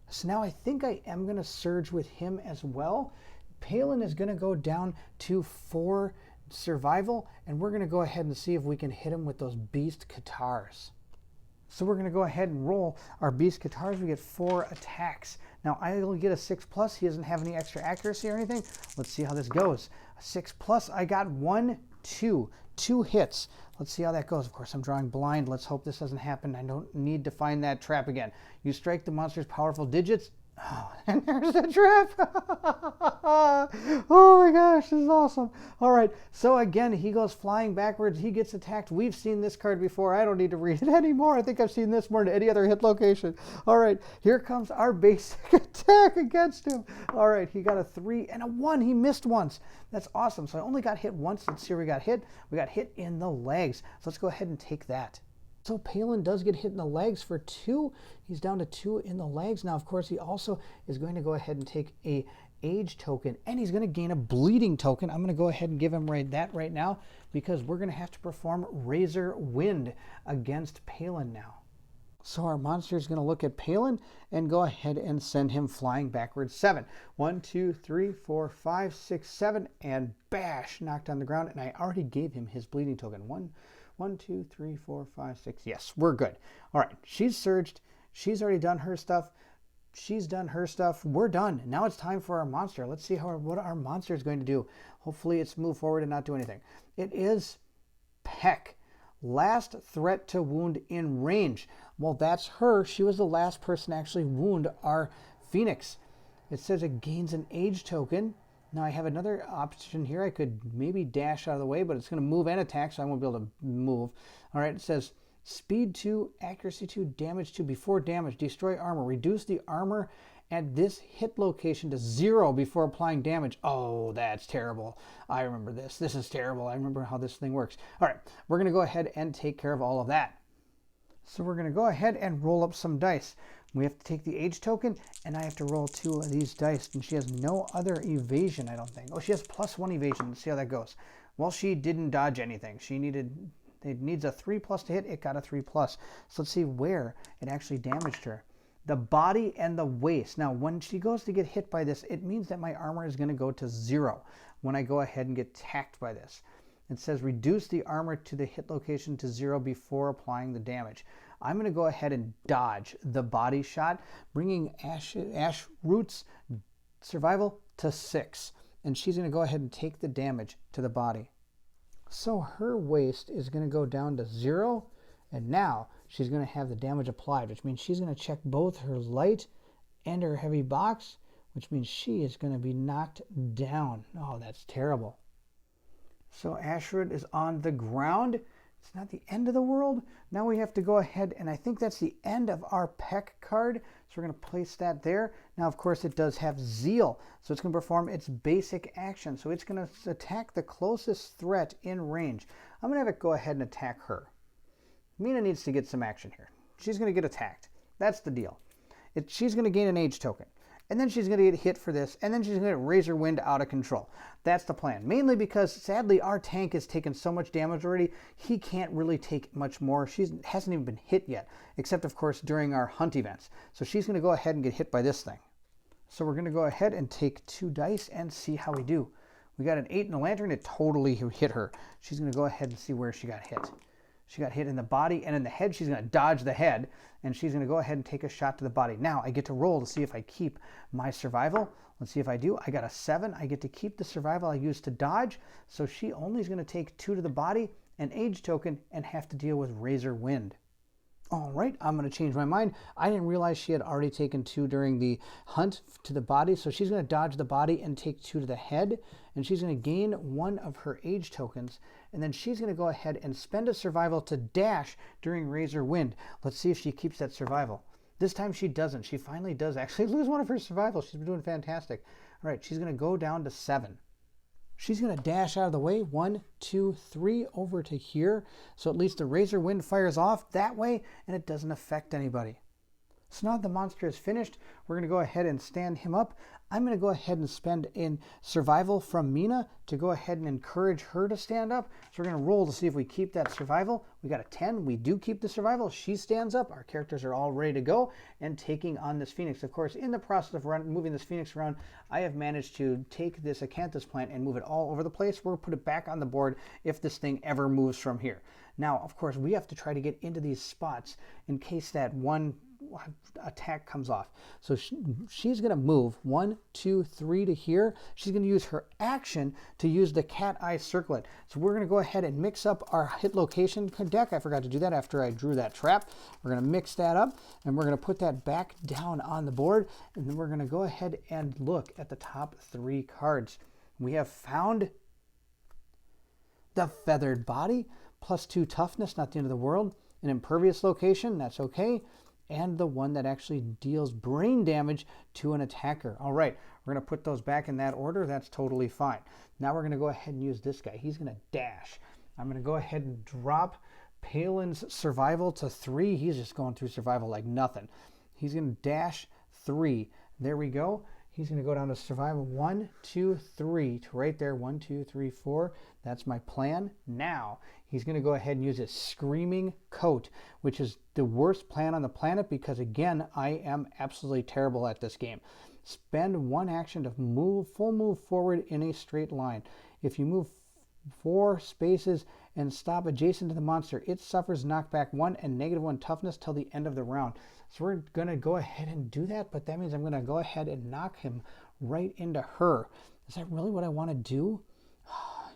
Speaker 1: So now I think I am going to surge with him as well. Palin is going to go down to 4 survival, and we're going to go ahead and see if we can hit him with those beast guitars. So we're going to go ahead and roll our beast guitars. We get 4 attacks. Now I will get a 6+. He doesn't have any extra accuracy or anything. Let's see how this goes. A 6+. I got 1, 2. 2 hits. Let's see how that goes. Of course, I'm drawing blind. Let's hope this doesn't happen. I don't need to find that trap again. You strike the monster's powerful digits. Oh, and there's the trap. Oh my gosh, this is awesome. All right, so again, he goes flying backwards. He gets attacked. We've seen this card before. I don't need to read it anymore. I think I've seen this more than any other hit location. All right, here comes our basic attack against him. All right, he got a 3 and a 1. He missed once. That's awesome. So I only got hit once. Let's see where we got hit. We got hit in the legs. So let's go ahead and take that. So Palin does get hit in the legs for 2. He's down to 2 in the legs. Now, of course, he also is going to go ahead and take a age token, and he's going to gain a bleeding token. I'm going to go ahead and give him that right now, because we're going to have to perform Razor Wind against Palin now. So our monster is going to look at Palin and go ahead and send him flying backwards 7. 1, 2, 3, 4, 5, 6, 7, and bash, knocked on the ground. And I already gave him his bleeding token. 1, 2, 3, 4, 5, 6. Yes, we're good. All right, she's surged. She's already done her stuff. She's done her stuff. We're done. Now it's time for our monster. Let's see what our monster is going to do. Hopefully it's move forward and not do anything. It is Peck. Last threat to wound in range. Well, that's her. She was the last person to actually wound our Phoenix. It says it gains an age token. Now I have another option here. I could maybe dash out of the way, but it's going to move and attack, so I won't be able to move. All right, it says speed 2, accuracy 2, damage 2. Before damage, destroy armor. Reduce the armor at this hit location to 0 before applying damage. Oh, that's terrible. I remember this. This is terrible. I remember how this thing works. All right, we're going to go ahead and take care of all of that. So we're going to go ahead and roll up some dice. We have to take the age token, and I have to roll 2 of these dice, and she has no other evasion, I don't think. Oh, she has +1 evasion. Let's see how that goes. Well, she didn't dodge anything. It needs a 3+ to hit. It got a 3+. So let's see where it actually damaged her. The body and the waist. Now, when she goes to get hit by this, it means that my armor is going to go to 0 when I go ahead and get tacked by this. It says reduce the armor to the hit location to 0 before applying the damage. I'm going to go ahead and dodge the body shot, bringing Ash Root's survival to 6. And she's going to go ahead and take the damage to the body. So her waste is going to go down to 0. And now she's going to have the damage applied, which means she's going to check both her light and her heavy box, which means she is going to be knocked down. Oh, that's terrible. So Ashroot is on the ground. It's not the end of the world. Now we have to go ahead, and I think that's the end of our Peck card. So we're going to place that there. Now, of course, it does have Zeal, so it's going to perform its basic action. So it's going to attack the closest threat in range. I'm going to have it go ahead and attack her. Mina needs to get some action here. She's going to get attacked. That's the deal. She's going to gain an age token. And then she's going to get hit for this, and then she's going to get Razor Wind out of control. That's the plan. Mainly because, sadly, our tank has taken so much damage already, he can't really take much more. She hasn't even been hit yet, except, of course, during our hunt events. So she's going to go ahead and get hit by this thing. So we're going to go ahead and take 2 dice and see how we do. We got an 8 in the lantern. It totally hit her. She's going to go ahead and see where she got hit. She got hit in the body and in the head. She's going to dodge the head, and she's going to go ahead and take a shot to the body. Now I get to roll to see if I keep my survival. Let's see if I do. I got a 7. I get to keep the survival I used to dodge. So she only is going to take 2 to the body, an age token, and have to deal with Razor Wind. All right, I'm going to change my mind. I didn't realize she had already taken 2 during the hunt to the body, so she's going to dodge the body and take 2 to the head, and she's going to gain 1 of her age tokens, and then she's going to go ahead and spend a survival to dash during Razor Wind. Let's see if she keeps that survival. This time she doesn't. She finally does actually lose 1 of her survivals. She's been doing fantastic. All right, she's going to go down to 7. She's going to dash out of the way. 1, 2, 3 over to here. So at least the Razor Wind fires off that way and it doesn't affect anybody. So now the monster is finished. We're going to go ahead and stand him up. I'm going to go ahead and spend in survival from Mina to go ahead and encourage her to stand up. So we're going to roll to see if we keep that survival. We got a 10. We do keep the survival. She stands up. Our characters are all ready to go and taking on this Phoenix. Of course, in the process of moving this Phoenix around, I have managed to take this acanthus plant and move it all over the place. We're going to put it back on the board if this thing ever moves from here. Now, of course, we have to try to get into these spots in case that one attack comes off. So she's going to move 1, 2, 3 to here. She's going to use her action to use the cat eye circlet. So we're going to go ahead and mix up our hit location deck. I forgot to do that after I drew that trap. We're going to mix that up and we're going to put that back down on the board. And then we're going to go ahead and look at the top 3 cards. We have found the Feathered Body, +2 toughness, not the end of the world. An impervious location, that's okay. And the one that actually deals brain damage to an attacker. All right, we're going to put those back in that order. That's totally fine. Now we're going to go ahead and use this guy. He's going to dash. I'm going to go ahead and drop Palin's survival to 3. He's just going through survival like nothing. He's going to dash 3. There we go. He's going to go down to survival 1, 2, 3 to right there. 1, 2, 3, 4. That's my plan. Now he's going to go ahead and use his Screaming Coat, which is the worst plan on the planet because, again, I am absolutely terrible at this game. Spend 1 action to full move forward in a straight line. If you move 4 spaces and stop adjacent to the monster, it suffers knockback 1 and -1 toughness till the end of the round. So we're going to go ahead and do that, but that means I'm going to go ahead and knock him right into her. Is that really what I want to do?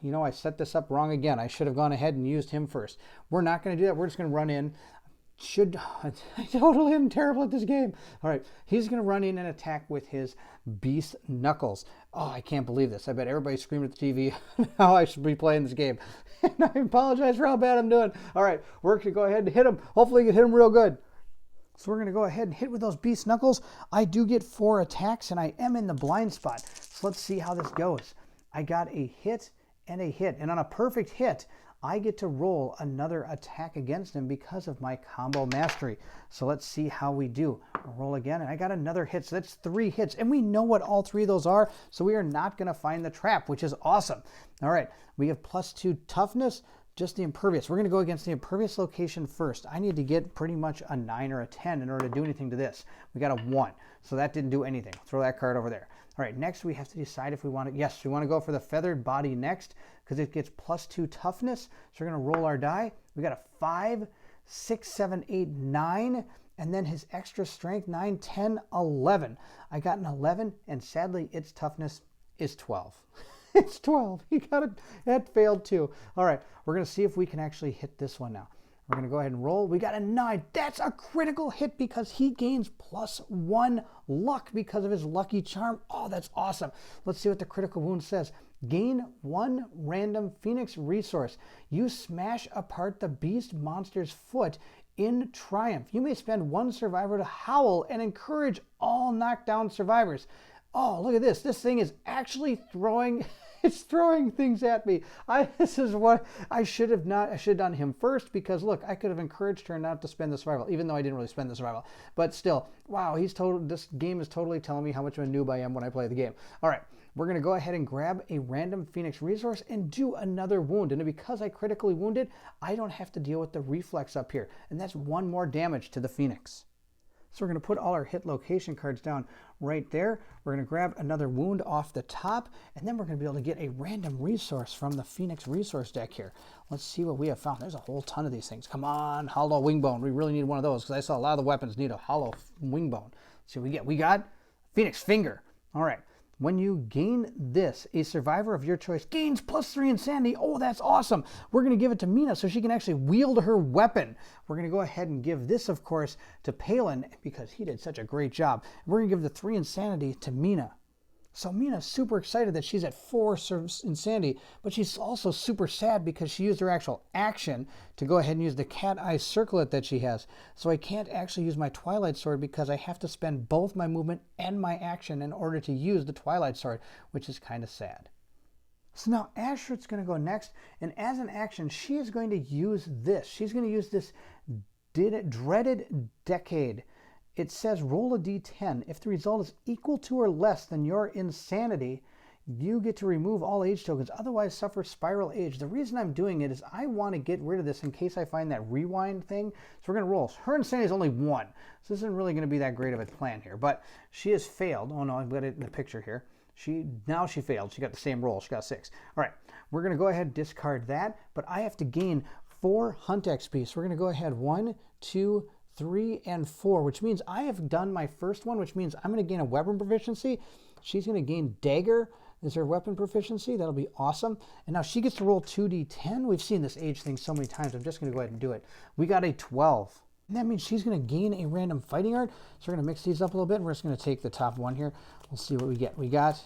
Speaker 1: You know, I set this up wrong again. I should have gone ahead and used him first. We're not going to do that. We're just going to run in. I totally am terrible at this game. All right, he's going to run in and attack with his Beast Knuckles. Oh, I can't believe this. I bet everybody's screaming at the TV how I should be playing this game. And I apologize for how bad I'm doing. All right, we're going to go ahead and hit him. Hopefully, we can hit him real good. So we're going to go ahead and hit with those Beast Knuckles. I do get 4 attacks, and I am in the blind spot. So let's see how this goes. I got a hit and a hit. And on a perfect hit, I get to roll another attack against him because of my combo mastery. So let's see how we do. I'll roll again, and I got another hit. So that's 3 hits. And we know what all 3 of those are, so we are not going to find the trap, which is awesome. All right, we have +2 toughness, just the impervious. We're going to go against the impervious location first. I need to get pretty much a 9 or a 10 in order to do anything to this. We got a 1, so that didn't do anything. Throw that card over there. All right, next we have to decide if we want to, yes, we want to go for the Feathered Body next because it gets +2 toughness. So we're going to roll our die. We got a 5, 6, 7, 8, 9. And then his extra strength, 9, 10, 11. I got an 11, and sadly, its toughness is 12. It's 12. You got it. That failed too. All right, we're going to see if we can actually hit this one now. We're going to go ahead and roll. We got a 9. That's a critical hit because he gains +1 luck because of his lucky charm. Oh, that's awesome. Let's see what the critical wound says. Gain 1 random Phoenix resource. You smash apart the beast monster's foot in triumph. You may spend 1 survivor to howl and encourage all knockdown survivors. Oh, look at this. This thing is actually throwing... It's throwing things at me. This is what I should have done him first, because look, I could have encouraged her not to spend the survival, even though I didn't really spend the survival. But still, wow, this game is totally telling me how much of a noob I am when I play the game. All right, we're going to go ahead and grab a random Phoenix resource and do another wound. And because I critically wounded, I don't have to deal with the reflex up here. And that's 1 more damage to the Phoenix. So we're going to put all our hit location cards down right there. We're going to grab another wound off the top, and then we're going to be able to get a random resource from the Phoenix resource deck here. Let's see what we have found. There's a whole ton of these things. Come on, hollow wing bone. We really need one of those because I saw a lot of the weapons need a hollow wing bone. Let's see what we get. We got Phoenix finger. All right. When you gain this, a survivor of your choice gains +3 insanity. Oh, that's awesome. We're going to give it to Mina so she can actually wield her weapon. We're going to go ahead and give this, of course, to Palin because he did such a great job. We're going to give the 3 insanity to Mina. So Mina's super excited that she's at 4 insanity, but she's also super sad because she used her actual action to go ahead and use the cat eye circlet that she has. So I can't actually use my Twilight Sword because I have to spend both my movement and my action in order to use the Twilight Sword, which is kind of sad. So now Ashford's going to go next, and as an action, she is going to use this. She's going to use this dreaded decade. It says roll a d10. If the result is equal to or less than your insanity, you get to remove all age tokens, otherwise suffer spiral age. The reason I'm doing it is I want to get rid of this in case I find that rewind thing. So we're going to roll. Her insanity is only 1. So this isn't really going to be that great of a plan here. But she has failed. Oh no, I've got it in the picture here. Now she failed. She got the same roll. She got 6. All right, we're going to go ahead and discard that. But I have to gain 4 hunt XP. So we're going to go ahead 1, 2, 3, and 4, which means I have done my first one, which means I'm going to gain a weapon proficiency. She's going to gain dagger as her weapon proficiency. That'll be awesome. And now she gets to roll 2d10. We've seen this age thing so many times. I'm just going to go ahead and do it. We got a 12. And that means she's going to gain a random fighting art. So we're going to mix these up a little bit. We're just going to take the top one here. We'll see what we get. We got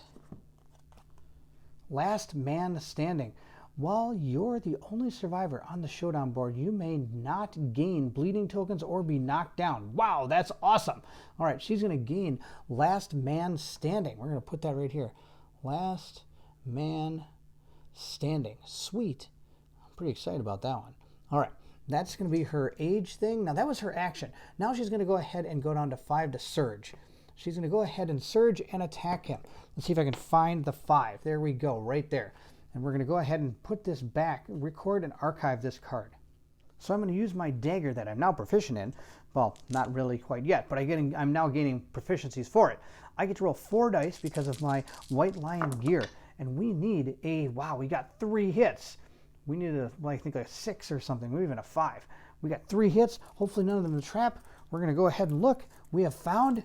Speaker 1: Last Man Standing. While you're the only survivor on the Showdown board, you may not gain bleeding tokens or be knocked down. Wow, that's awesome. All right, she's going to gain Last Man Standing. We're going to put that right here. Last Man Standing. Sweet. I'm pretty excited about that one. All right, that's going to be her age thing. Now, that was her action. Now she's going to go ahead and go down to 5 to surge. She's going to go ahead and surge and attack him. Let's see if I can find the 5. There we go, right there. And we're going to go ahead and put this back, record and archive this card. So I'm going to use my dagger that I'm now proficient in. Well, not really quite yet, but I'm now gaining proficiencies for it. I get to roll 4 dice because of my White Lion gear. And we need we got 3 hits. We needed, I think a 6 or something, maybe even a 5. We got 3 hits, hopefully none of them in the trap. We're going to go ahead and look. We have found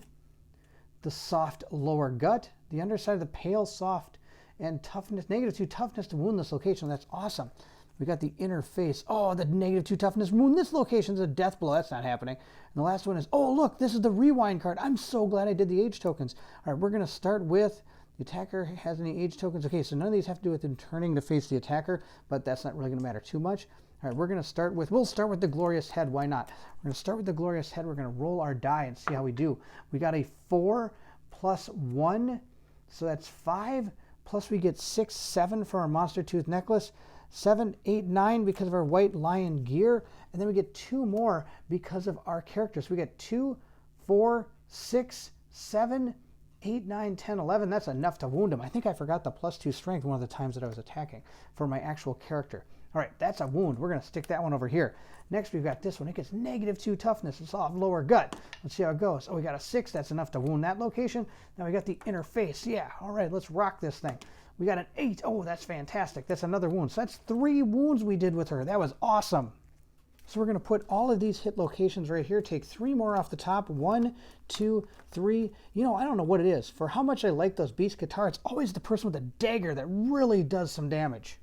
Speaker 1: the soft lower gut, the underside of the pale soft, and toughness, -2 toughness to wound this location. That's awesome. We got the inner face. Oh, the -2 toughness wound this location is a death blow. That's not happening. And the last one is, oh, look, this is the rewind card. I'm so glad I did the age tokens. All right, we're going to start with the attacker has any age tokens. Okay, so none of these have to do with him turning to face the attacker, but that's not really going to matter too much. All right, we'll start with the glorious head. Why not? We're going to start with the glorious head. We're going to roll our die and see how we do. We got a 4 plus 1, so that's 5. Plus we get 6, 7 for our monster tooth necklace, 7, 8, 9 because of our White Lion gear, and then we get 2 more because of our characters. We get 2, 4, 6, 7, 8, 9, 10, 11. That's enough to wound him. I think I forgot the +2 strength one of the times that I was attacking for my actual character. All right, that's a wound. We're going to stick that one over here. Next, we've got this one. It gets -2 toughness. It's off lower gut. Let's see how it goes. Oh, we got a 6. That's enough to wound that location. Now we got the inner face. Yeah, all right, let's rock this thing. We got an 8. Oh, that's fantastic. That's another wound. So that's 3 wounds we did with her. That was awesome. So we're going to put all of these hit locations right here, take 3 more off the top. 1, 2, 3. You know, I don't know what it is. For how much I like those beast guitar, it's always the person with the dagger that really does some damage.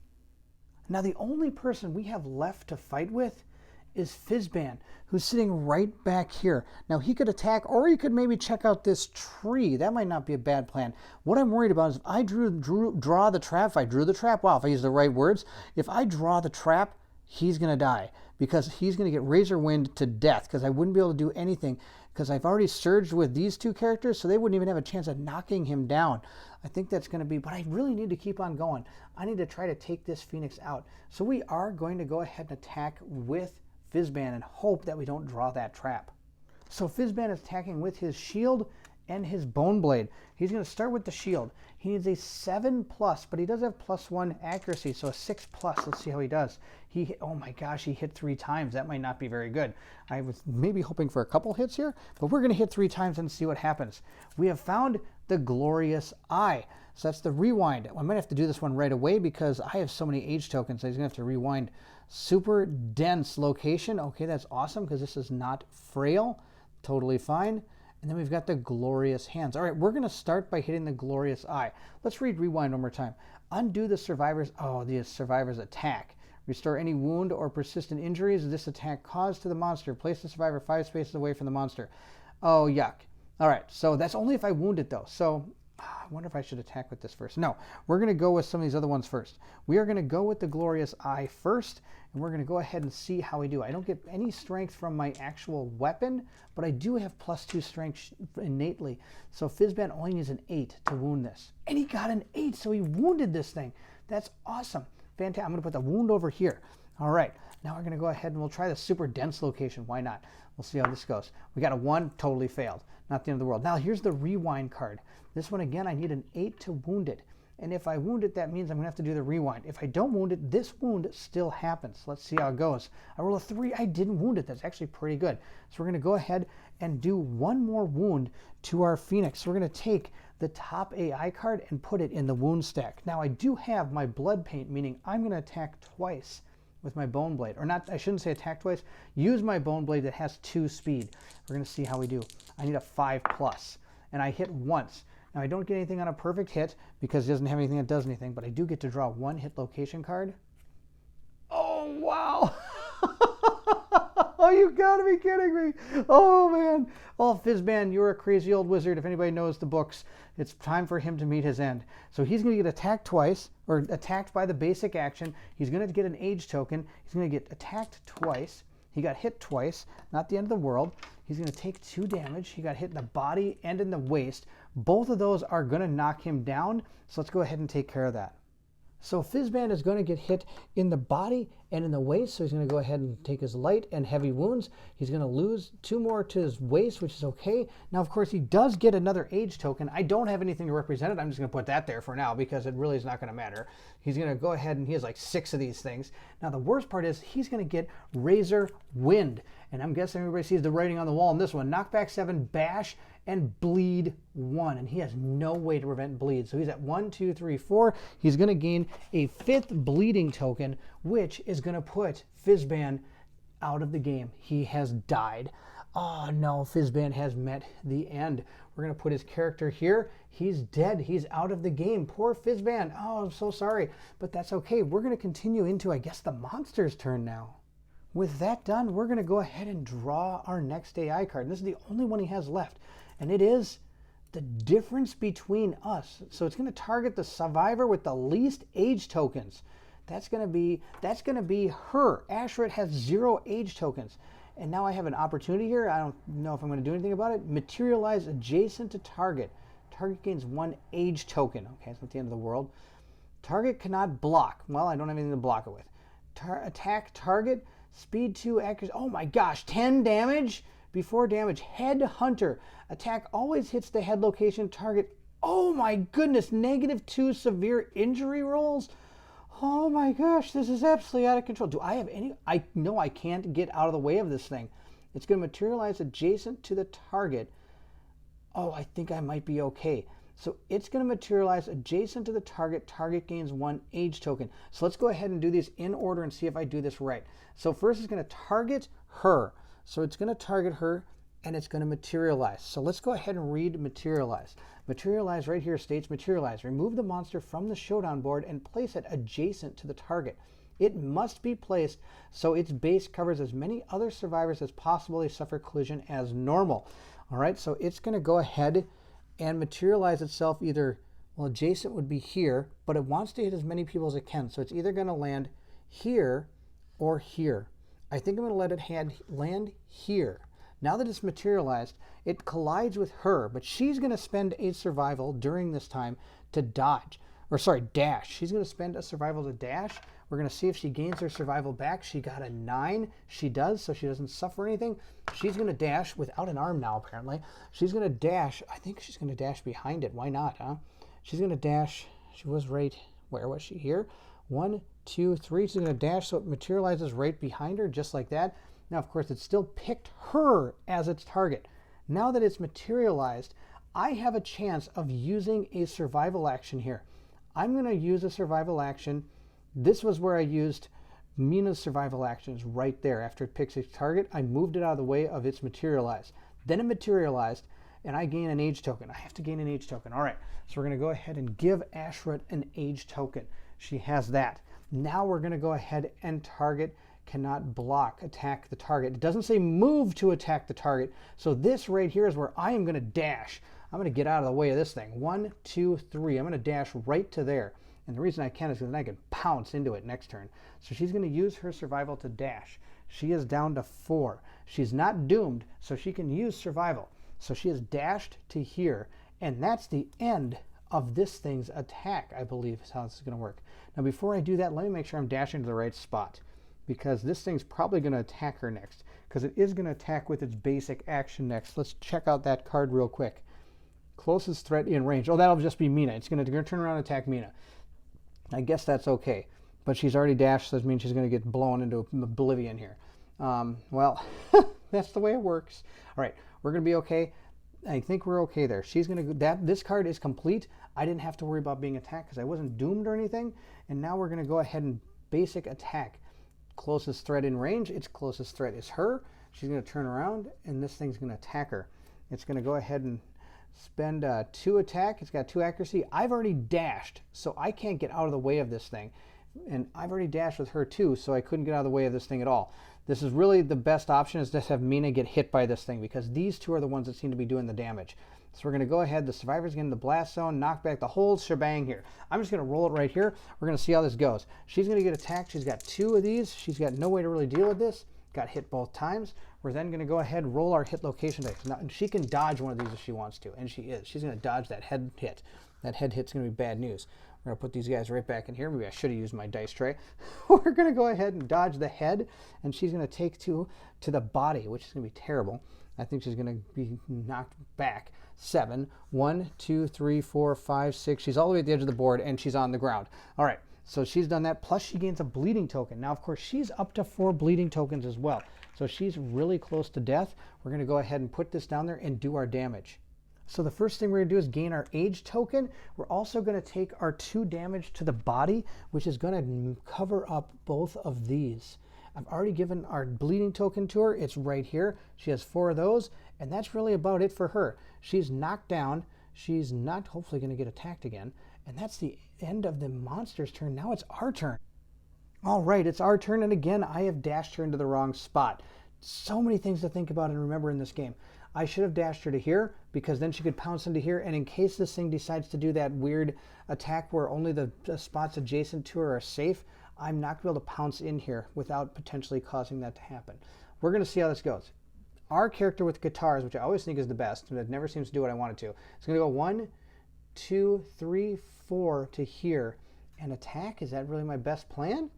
Speaker 1: Now the only person we have left to fight with is Fizzban, who's sitting right back here. Now he could attack, or he could maybe check out this tree. That might not be a bad plan. What I'm worried about is if I draw the trap, if I drew the trap, wow, if I use the right words, if I draw the trap, he's going to die, because he's going to get razor wind to death, because I wouldn't be able to do anything, because I've already surged with these 2 characters, so they wouldn't even have a chance of knocking him down. I think that's going to be, but I really need to keep on going. I need to try to take this Phoenix out. So we are going to go ahead and attack with Fizzban and hope that we don't draw that trap. So Fizzban is attacking with his shield and his bone blade. He's going to start with the shield. He needs a 7+, but he does have +1 accuracy, so a 6+. Let's see how he does. Oh my gosh, he hit 3 times. That might not be very good. I was maybe hoping for a couple hits here, but we're going to hit 3 times and see what happens. We have found the glorious eye. So that's the rewind. I might have to do this one right away because I have so many age tokens. So he's going to have to rewind. Super dense location. Okay, that's awesome because this is not frail. Totally fine. And then we've got the glorious hands. All right, we're going to start by hitting the glorious eye. Let's read rewind one more time. Undo the survivor's attack. Restore any wound or persistent injuries this attack caused to the monster. Place the survivor 5 spaces away from the monster. Oh, yuck. All right, so that's only if I wound it, though. So I wonder if I should attack with this first. No, we're going to go with some of these other ones first. We are going to go with the glorious eye first, and we're going to go ahead and see how we do. I don't get any strength from my actual weapon, but I do have +2 strength innately. So Fizzban only needs an 8 to wound this. And he got an 8, so he wounded this thing. That's awesome. Fantastic. I'm going to put the wound over here. All right, now we're going to go ahead and we'll try the super dense location. Why not? We'll see how this goes. We got a 1, totally failed. Not the end of the world. Now here's the rewind card. This one, again, I need an 8 to wound it. And if I wound it, that means I'm going to have to do the rewind. If I don't wound it, this wound still happens. Let's see how it goes. I roll a 3. I didn't wound it. That's actually pretty good. So we're going to go ahead and do 1 more wound to our Phoenix. So we're going to take the top AI card and put it in the wound stack. Now I do have my blood paint, meaning I'm going to attack twice with my bone blade. Or not, I shouldn't say attack twice. Use my bone blade that has 2 speed. We're going to see how we do. I need a 5+. And I hit once. Now I don't get anything on a perfect hit because it doesn't have anything that does anything, but I do get to draw 1 hit location card. Oh, wow. Oh, you gotta be kidding me. Oh, man. Oh, Fizzban, you're a crazy old wizard. If anybody knows the books, it's time for him to meet his end. So he's going to get attacked twice, or attacked by the basic action. He's going to get an age token. He's going to get attacked twice. He got hit twice. Not the end of the world. He's going to take 2 damage. He got hit in the body and in the waist. Both of those are going to knock him down. So let's go ahead and take care of that. So Fizzban is going to get hit in the body and in the waist, so he's going to go ahead and take his light and heavy wounds. He's going to lose 2 more to his waist, which is okay. Now, of course, he does get another age token. I don't have anything to represent it. I'm just going to put that there for now because it really is not going to matter. He's going to go ahead and he has like 6 of these things. Now, the worst part is he's going to get Razor Wind. And I'm guessing everybody sees the writing on the wall in this one. Knockback 7, bash, and bleed 1. And he has no way to prevent bleed. So he's at 1, 2, 3, 4. He's going to gain a 5th bleeding token, which is going to put Fizzban out of the game. He has died. Oh no, Fizzban has met the end. We're going to put his character here. He's dead. He's out of the game. Poor Fizzban. Oh, I'm so sorry. But that's okay. We're going to continue into, I guess, the monster's turn now. With that done, we're going to go ahead and draw our next AI card. And this is the only one he has left. And it is the difference between us. So it's going to target the survivor with the least age tokens. That's going to be her. Ashret has 0 age tokens. And now I have an opportunity here. I don't know if I'm going to do anything about it. Materialize adjacent to target. Target gains 1 age token. Okay, it's not the end of the world. Target cannot block. Well, I don't have anything to block it with. Attack target. Speed 2, accuracy. Oh my gosh, 10 damage? Before damage, Head Hunter. Attack always hits the head location target. Oh my goodness, -2 severe injury rolls? Oh my gosh, this is absolutely out of control. Do I have any? I know I can't get out of the way of this thing. It's going to materialize adjacent to the target. Oh, I think I might be okay. So it's going to materialize adjacent to the target. Target gains 1 age token. So let's go ahead and do these in order and see if I do this right. So first it's going to target her. So it's going to target her and it's going to materialize. So let's go ahead and read materialize. Materialize right here states materialize. Remove the monster from the showdown board and place it adjacent to the target. It must be placed so its base covers as many other survivors as possible. They suffer collision as normal. All right, so it's going to go ahead and materialize itself either, well, adjacent would be here, but it wants to hit as many people as it can. So it's either going to land here or here. I think I'm going to let it land here. Now that it's materialized, it collides with her, but she's going to spend a survival during this time to dash. She's going to spend a survival to dash. We're going to see if she gains her survival back. She got a 9. She does, so she doesn't suffer anything. She's going to dash without an arm now, apparently. She's going to dash. I think she's going to dash behind it. Why not, huh? She's going to dash. She was right, where was she? Here. 1, 2, 3. She's going to dash, so it materializes right behind her, just like that. Now, of course, it still picked her as its target. Now that it's materialized, I have a chance of using a survival action here. I'm going to use a survival action. This was where I used Mina's survival actions right there. After it picks its target, I moved it out of the way of its materialized. Then it materialized, and I gain an age token. I have to gain an age token. All right, so we're going to go ahead and give Ashra an age token. She has that. Now we're going to go ahead and target cannot block, attack the target. It doesn't say move to attack the target. So this right here is where I am going to dash. I'm going to get out of the way of this thing. 1, 2, 3. I'm going to dash right to there. And the reason I can is because then I can pounce into it next turn. So she's going to use her survival to dash. She is down to 4. She's not doomed, so she can use survival. So she has dashed to here. And that's the end of this thing's attack, I believe is how this is going to work. Now before I do that, let me make sure I'm dashing to the right spot, because this thing's probably going to attack her next, because it is going to attack with its basic action next. Let's check out that card real quick. Closest threat in range. Oh, that'll just be Mina. It's going to turn around and attack Mina. I guess that's okay, but she's already dashed, so that means she's going to get blown into oblivion here. Well, that's the way it works. All right, we're going to be okay. I think we're okay there. She's going to this card is complete. I didn't have to worry about being attacked because I wasn't doomed or anything. And now we're going to go ahead and basic attack. Closest threat in range. Its closest threat is her. She's going to turn around, and this thing's going to attack her. It's going to go ahead and spend 2 attack. It's got 2 accuracy. I've already dashed, so I can't get out of the way of this thing. And I've already dashed with her too, so I couldn't get out of the way of this thing at all. This is really the best option, is just have Mina get hit by this thing, because these 2 are the ones that seem to be doing the damage. So we're going to go ahead. The survivor's getting the blast zone, knock back the whole shebang here. I'm just going to roll it right here. We're going to see how this goes. She's going to get attacked. She's got 2 of these. She's got no way to really deal with this. Got hit both times. We're then going to go ahead and roll our hit location dice. Now, she can dodge one of these if she wants to, and she is. She's going to dodge that head hit. That head hit's going to be bad news. We're going to put these guys right back in here. Maybe I should have used my dice tray. We're going to go ahead and dodge the head, and she's going to take 2 to the body, which is going to be terrible. I think she's going to be knocked back. 7. 1, 2, 3, 4, 5, 6. She's all the way at the edge of the board, and she's on the ground. All right, so she's done that, plus she gains a bleeding token. Now, of course, she's up to 4 bleeding tokens as well. So she's really close to death. We're going to go ahead and put this down there and do our damage. So the first thing we're going to do is gain our age token. We're also going to take our 2 damage to the body, which is going to cover up both of these. I've already given our bleeding token to her. It's right here. She has 4 of those, and that's really about it for her. She's knocked down. She's not hopefully going to get attacked again, and that's the end of the monster's turn. Now it's our turn. All right, it's our turn, and again, I have dashed her into the wrong spot. So many things to think about and remember in this game. I should have dashed her to here, because then she could pounce into here, and in case this thing decides to do that weird attack where only the spots adjacent to her are safe, I'm not going to be able to pounce in here without potentially causing that to happen. We're going to see how this goes. Our character with guitars, which I always think is the best, and it never seems to do what I want it to, it's going to go 1, 2, 3, 4 to here and attack. Is that really my best plan?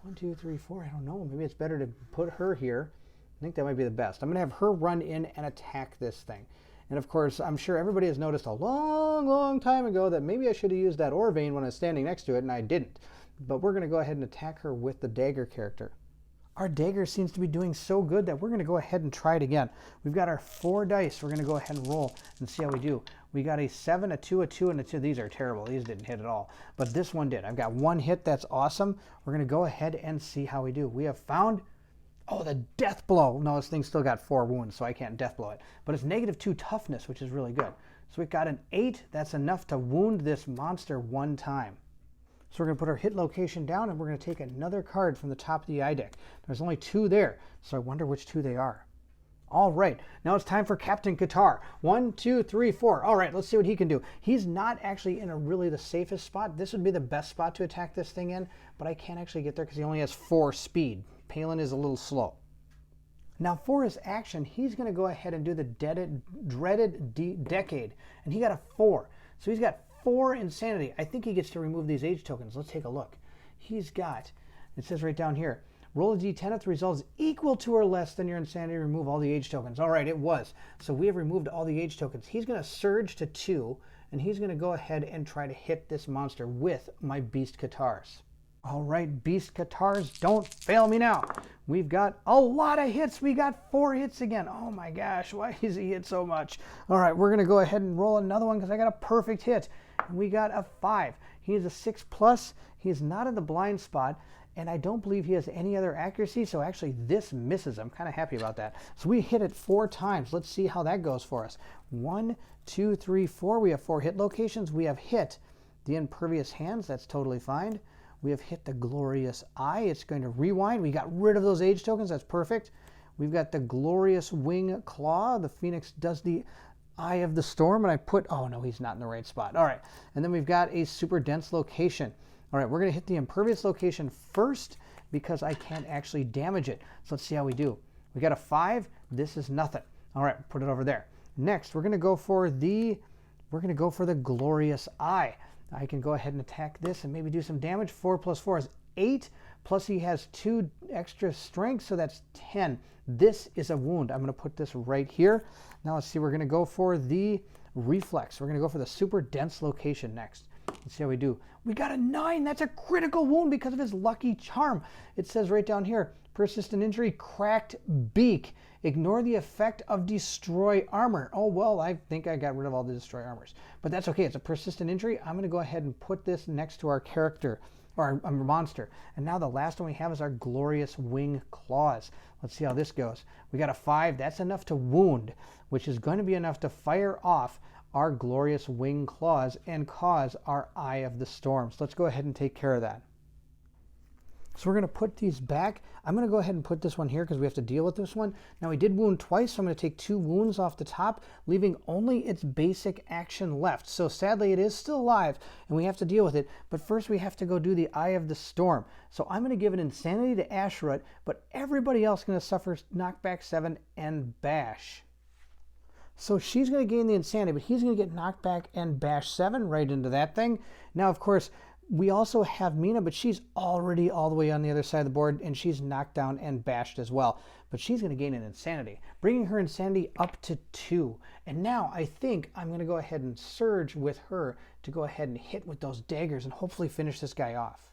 Speaker 1: 1, 2, 3, 4. I don't know. Maybe it's better to put her here. I think that might be the best. I'm going to have her run in and attack this thing. And of course, I'm sure everybody has noticed a long time ago that maybe I should have used that ore vein when I was standing next to it, and I didn't. But we're going to go ahead and attack her with the dagger character. Our dagger seems to be doing so good that we're going to go ahead and try it again. We've got our 4 dice. We're going to go ahead and roll and see how we do. We got a 7, a 2, a 2, and a 2. These are terrible. These didn't hit at all. But this one did. I've got one hit. That's awesome. We're going to go ahead and see how we do. We have found, oh, the death blow. No, this thing still got 4 wounds, so I can't death blow it. But it's -2 toughness, which is really good. So we've got an 8. That's enough to wound this monster 1 time. So we're going to put our hit location down, and we're going to take another card from the top of the eye deck. There's only 2 there, so I wonder which 2 they are. All right, now it's time for Captain Qatar. 1, 2, 3, 4. All right, let's see what he can do. He's not actually in really the safest spot. This would be the best spot to attack this thing in, but I can't actually get there because he only has 4 speed. Palin is a little slow. Now for his action, he's going to go ahead and do the dreaded Decade, and he got a 4. So he's got 4 insanity. I think he gets to remove these age tokens. Let's take a look. He's got, it says right down here, roll a d10 if the result is equal to or less than your insanity. Remove all the age tokens. All right, it was. So we have removed all the age tokens. He's going to surge to 2, and he's going to go ahead and try to hit this monster with my Beast Qatars. All right, Beast Qatars, don't fail me now. We've got a lot of hits. We got 4 hits again. Oh my gosh, why is he hit so much? All right, we're going to go ahead and roll another one because I got a perfect hit. We got a 5. He is a 6+. He is not in the blind spot, and I don't believe he has any other accuracy, so actually this misses. I'm kind of happy about that. So we hit it 4 times. Let's see how that goes for us. 1, 2, 3, 4. We have 4 hit locations. We have hit the Impervious Hands. That's totally fine. We have hit the Glorious Eye. It's going to rewind. We got rid of those age tokens. That's perfect. We've got the Glorious Wing Claw. The Phoenix does the Eye of the Storm, and I put, oh no, he's not in the right spot. All right, and then we've got a Super Dense Location. All right, we're going to hit the Impervious Location first because I can't actually damage it. So let's see how we do. We got a 5. This is nothing. All right, put it over there. Next, we're going to go for the Glorious Eye. I can go ahead and attack this and maybe do some damage. 4 + 4 is 8, plus he has 2 extra strength, so that's 10. This is a wound. I'm going to put this right here. Now let's see, we're going to go for the Reflex. We're going to go for the Super Dense Location next. Let's see how we do. We got a 9. That's a critical wound because of his lucky charm. It says right down here, persistent injury, cracked beak. Ignore the effect of destroy armor. Oh, well, I think I got rid of all the destroy armors. But that's okay. It's a persistent injury. I'm going to go ahead and put this next to our character, or our monster. And now the last one we have is our Glorious Wing Claws. Let's see how this goes. We got a 5. That's enough to wound, which is going to be enough to fire off our Glorious Wing Claws and cause our Eye of the Storm. So let's go ahead and take care of that. So we're going to put these back. I'm going to go ahead and put this one here because we have to deal with this one. Now, we did wound twice, so I'm going to take 2 wounds off the top, leaving only its basic action left. So sadly, it is still alive, and we have to deal with it. But first, we have to go do the Eye of the Storm. So I'm going to give an Insanity to Asherut, but everybody else is going to suffer Knockback 7 and Bash. So she's going to gain the Insanity, but he's going to get Knockback and Bash 7 right into that thing. Now, of course, we also have Mina, but she's already all the way on the other side of the board, and she's knocked down and bashed as well. But she's going to gain an Insanity, bringing her Insanity up to 2. And now I think I'm going to go ahead and surge with her to go ahead and hit with those daggers and hopefully finish this guy off.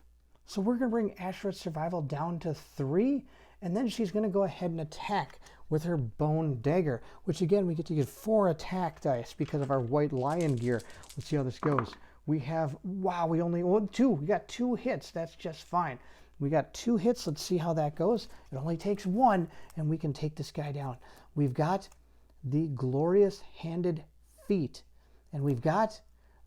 Speaker 1: So we're going to bring Asherut's Survival down to 3, and then she's going to go ahead and attack with her Bone Dagger, which again, we get to get 4 attack dice because of our White Lion gear. Let's see how this goes. We have, wow, we only, 2. We got 2 hits. That's just fine. We got 2 hits. Let's see how that goes. It only takes 1, and we can take this guy down. We've got the Glorious Handed Feet, and we've got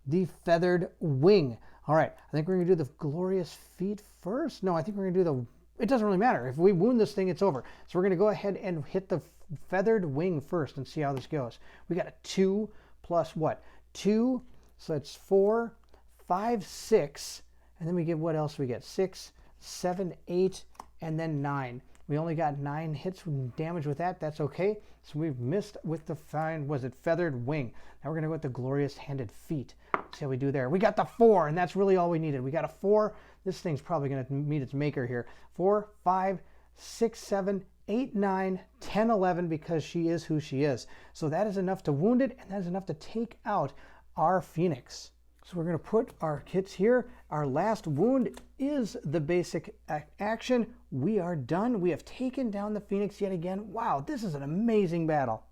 Speaker 1: the Feathered Wing. All right, I think we're going to do the Glorious Feet first. No, I think we're going to do the, it doesn't really matter. If we wound this thing, it's over. So we're going to go ahead and hit the Feathered Wing first and see how this goes. We got a 2 plus what? 2. So it's 4, 5, 6, and then we get, what else we get? 6, 7, 8, and then 9. We only got 9 hits with damage with that. That's okay. So we've missed with the Feathered Wing. Now we're going to go with the Glorious Handed Feet. See how we do there. We got the 4, and that's really all we needed. We got a 4. This thing's probably going to meet its maker here. 4, 5, 6, 7, 8, 9, 10, 11, because she is who she is. So that is enough to wound it, and that is enough to take out our Phoenix. So we're going to put our kits here. Our last wound is the basic action. We are done. We have taken down the Phoenix yet again. Wow, this is an amazing battle.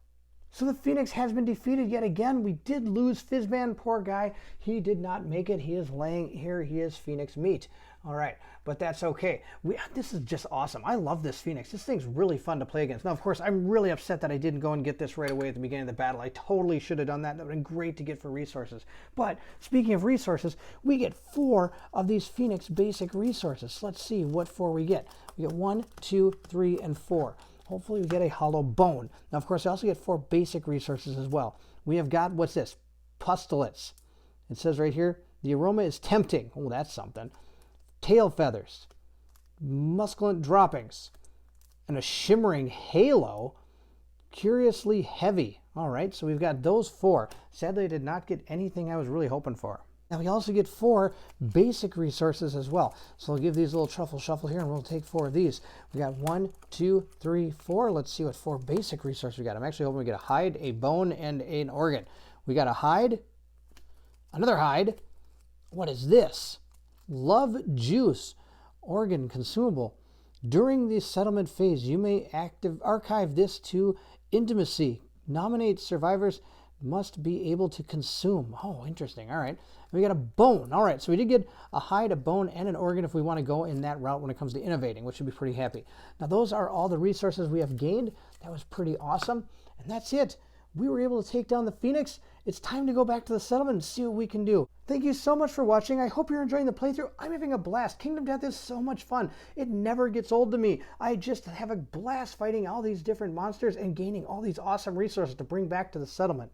Speaker 1: So the Phoenix has been defeated yet again. We did lose Fizzman, poor guy. He did not make it. He is laying here. He is Phoenix meat. All right, but that's okay. This is just awesome. I love this Phoenix. This thing's really fun to play against. Now, of course, I'm really upset that I didn't go and get this right away at the beginning of the battle. I totally should have done that. That would have been great to get for resources. But speaking of resources, we get 4 of these Phoenix basic resources. So let's see what 4 we get. We get 1, 2, 3, and 4. Hopefully we get a hollow bone. Now, of course, I also get 4 basic resources as well. We have got, what's this? Pustulates. It says right here, the aroma is tempting. Oh, that's something. Tail feathers. Musculent droppings. And a shimmering halo. Curiously heavy. All right, so we've got those 4. Sadly, I did not get anything I was really hoping for. Now we also get 4 basic resources as well. So I'll give these a little truffle shuffle here and we'll take 4 of these. We got 1, 2, 3, 4. Let's see what 4 basic resources we got. I'm actually hoping we get a hide, a bone, and an organ. We got a hide, another hide. What is this? Love juice, organ consumable. During the settlement phase, you may archive this to intimacy. Nominate survivors must be able to consume. Oh, interesting. All right. We got a bone. All right. So we did get a hide, a bone, and an organ if we want to go in that route when it comes to innovating, which should be pretty happy. Now, those are all the resources we have gained. That was pretty awesome. And that's it. We were able to take down the Phoenix. It's time to go back to the settlement and see what we can do. Thank you so much for watching. I hope you're enjoying the playthrough. I'm having a blast. Kingdom Death is so much fun. It never gets old to me. I just have a blast fighting all these different monsters and gaining all these awesome resources to bring back to the settlement.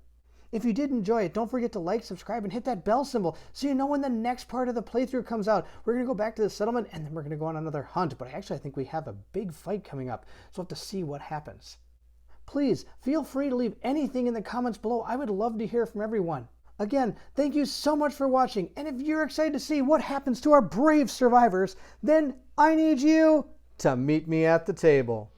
Speaker 1: If you did enjoy it, don't forget to like, subscribe, and hit that bell symbol so you know when the next part of the playthrough comes out. We're going to go back to the settlement, and then we're going to go on another hunt. But actually, I think we have a big fight coming up, so we'll have to see what happens. Please, feel free to leave anything in the comments below. I would love to hear from everyone. Again, thank you so much for watching, and if you're excited to see what happens to our brave survivors, then I need you to meet me at the table.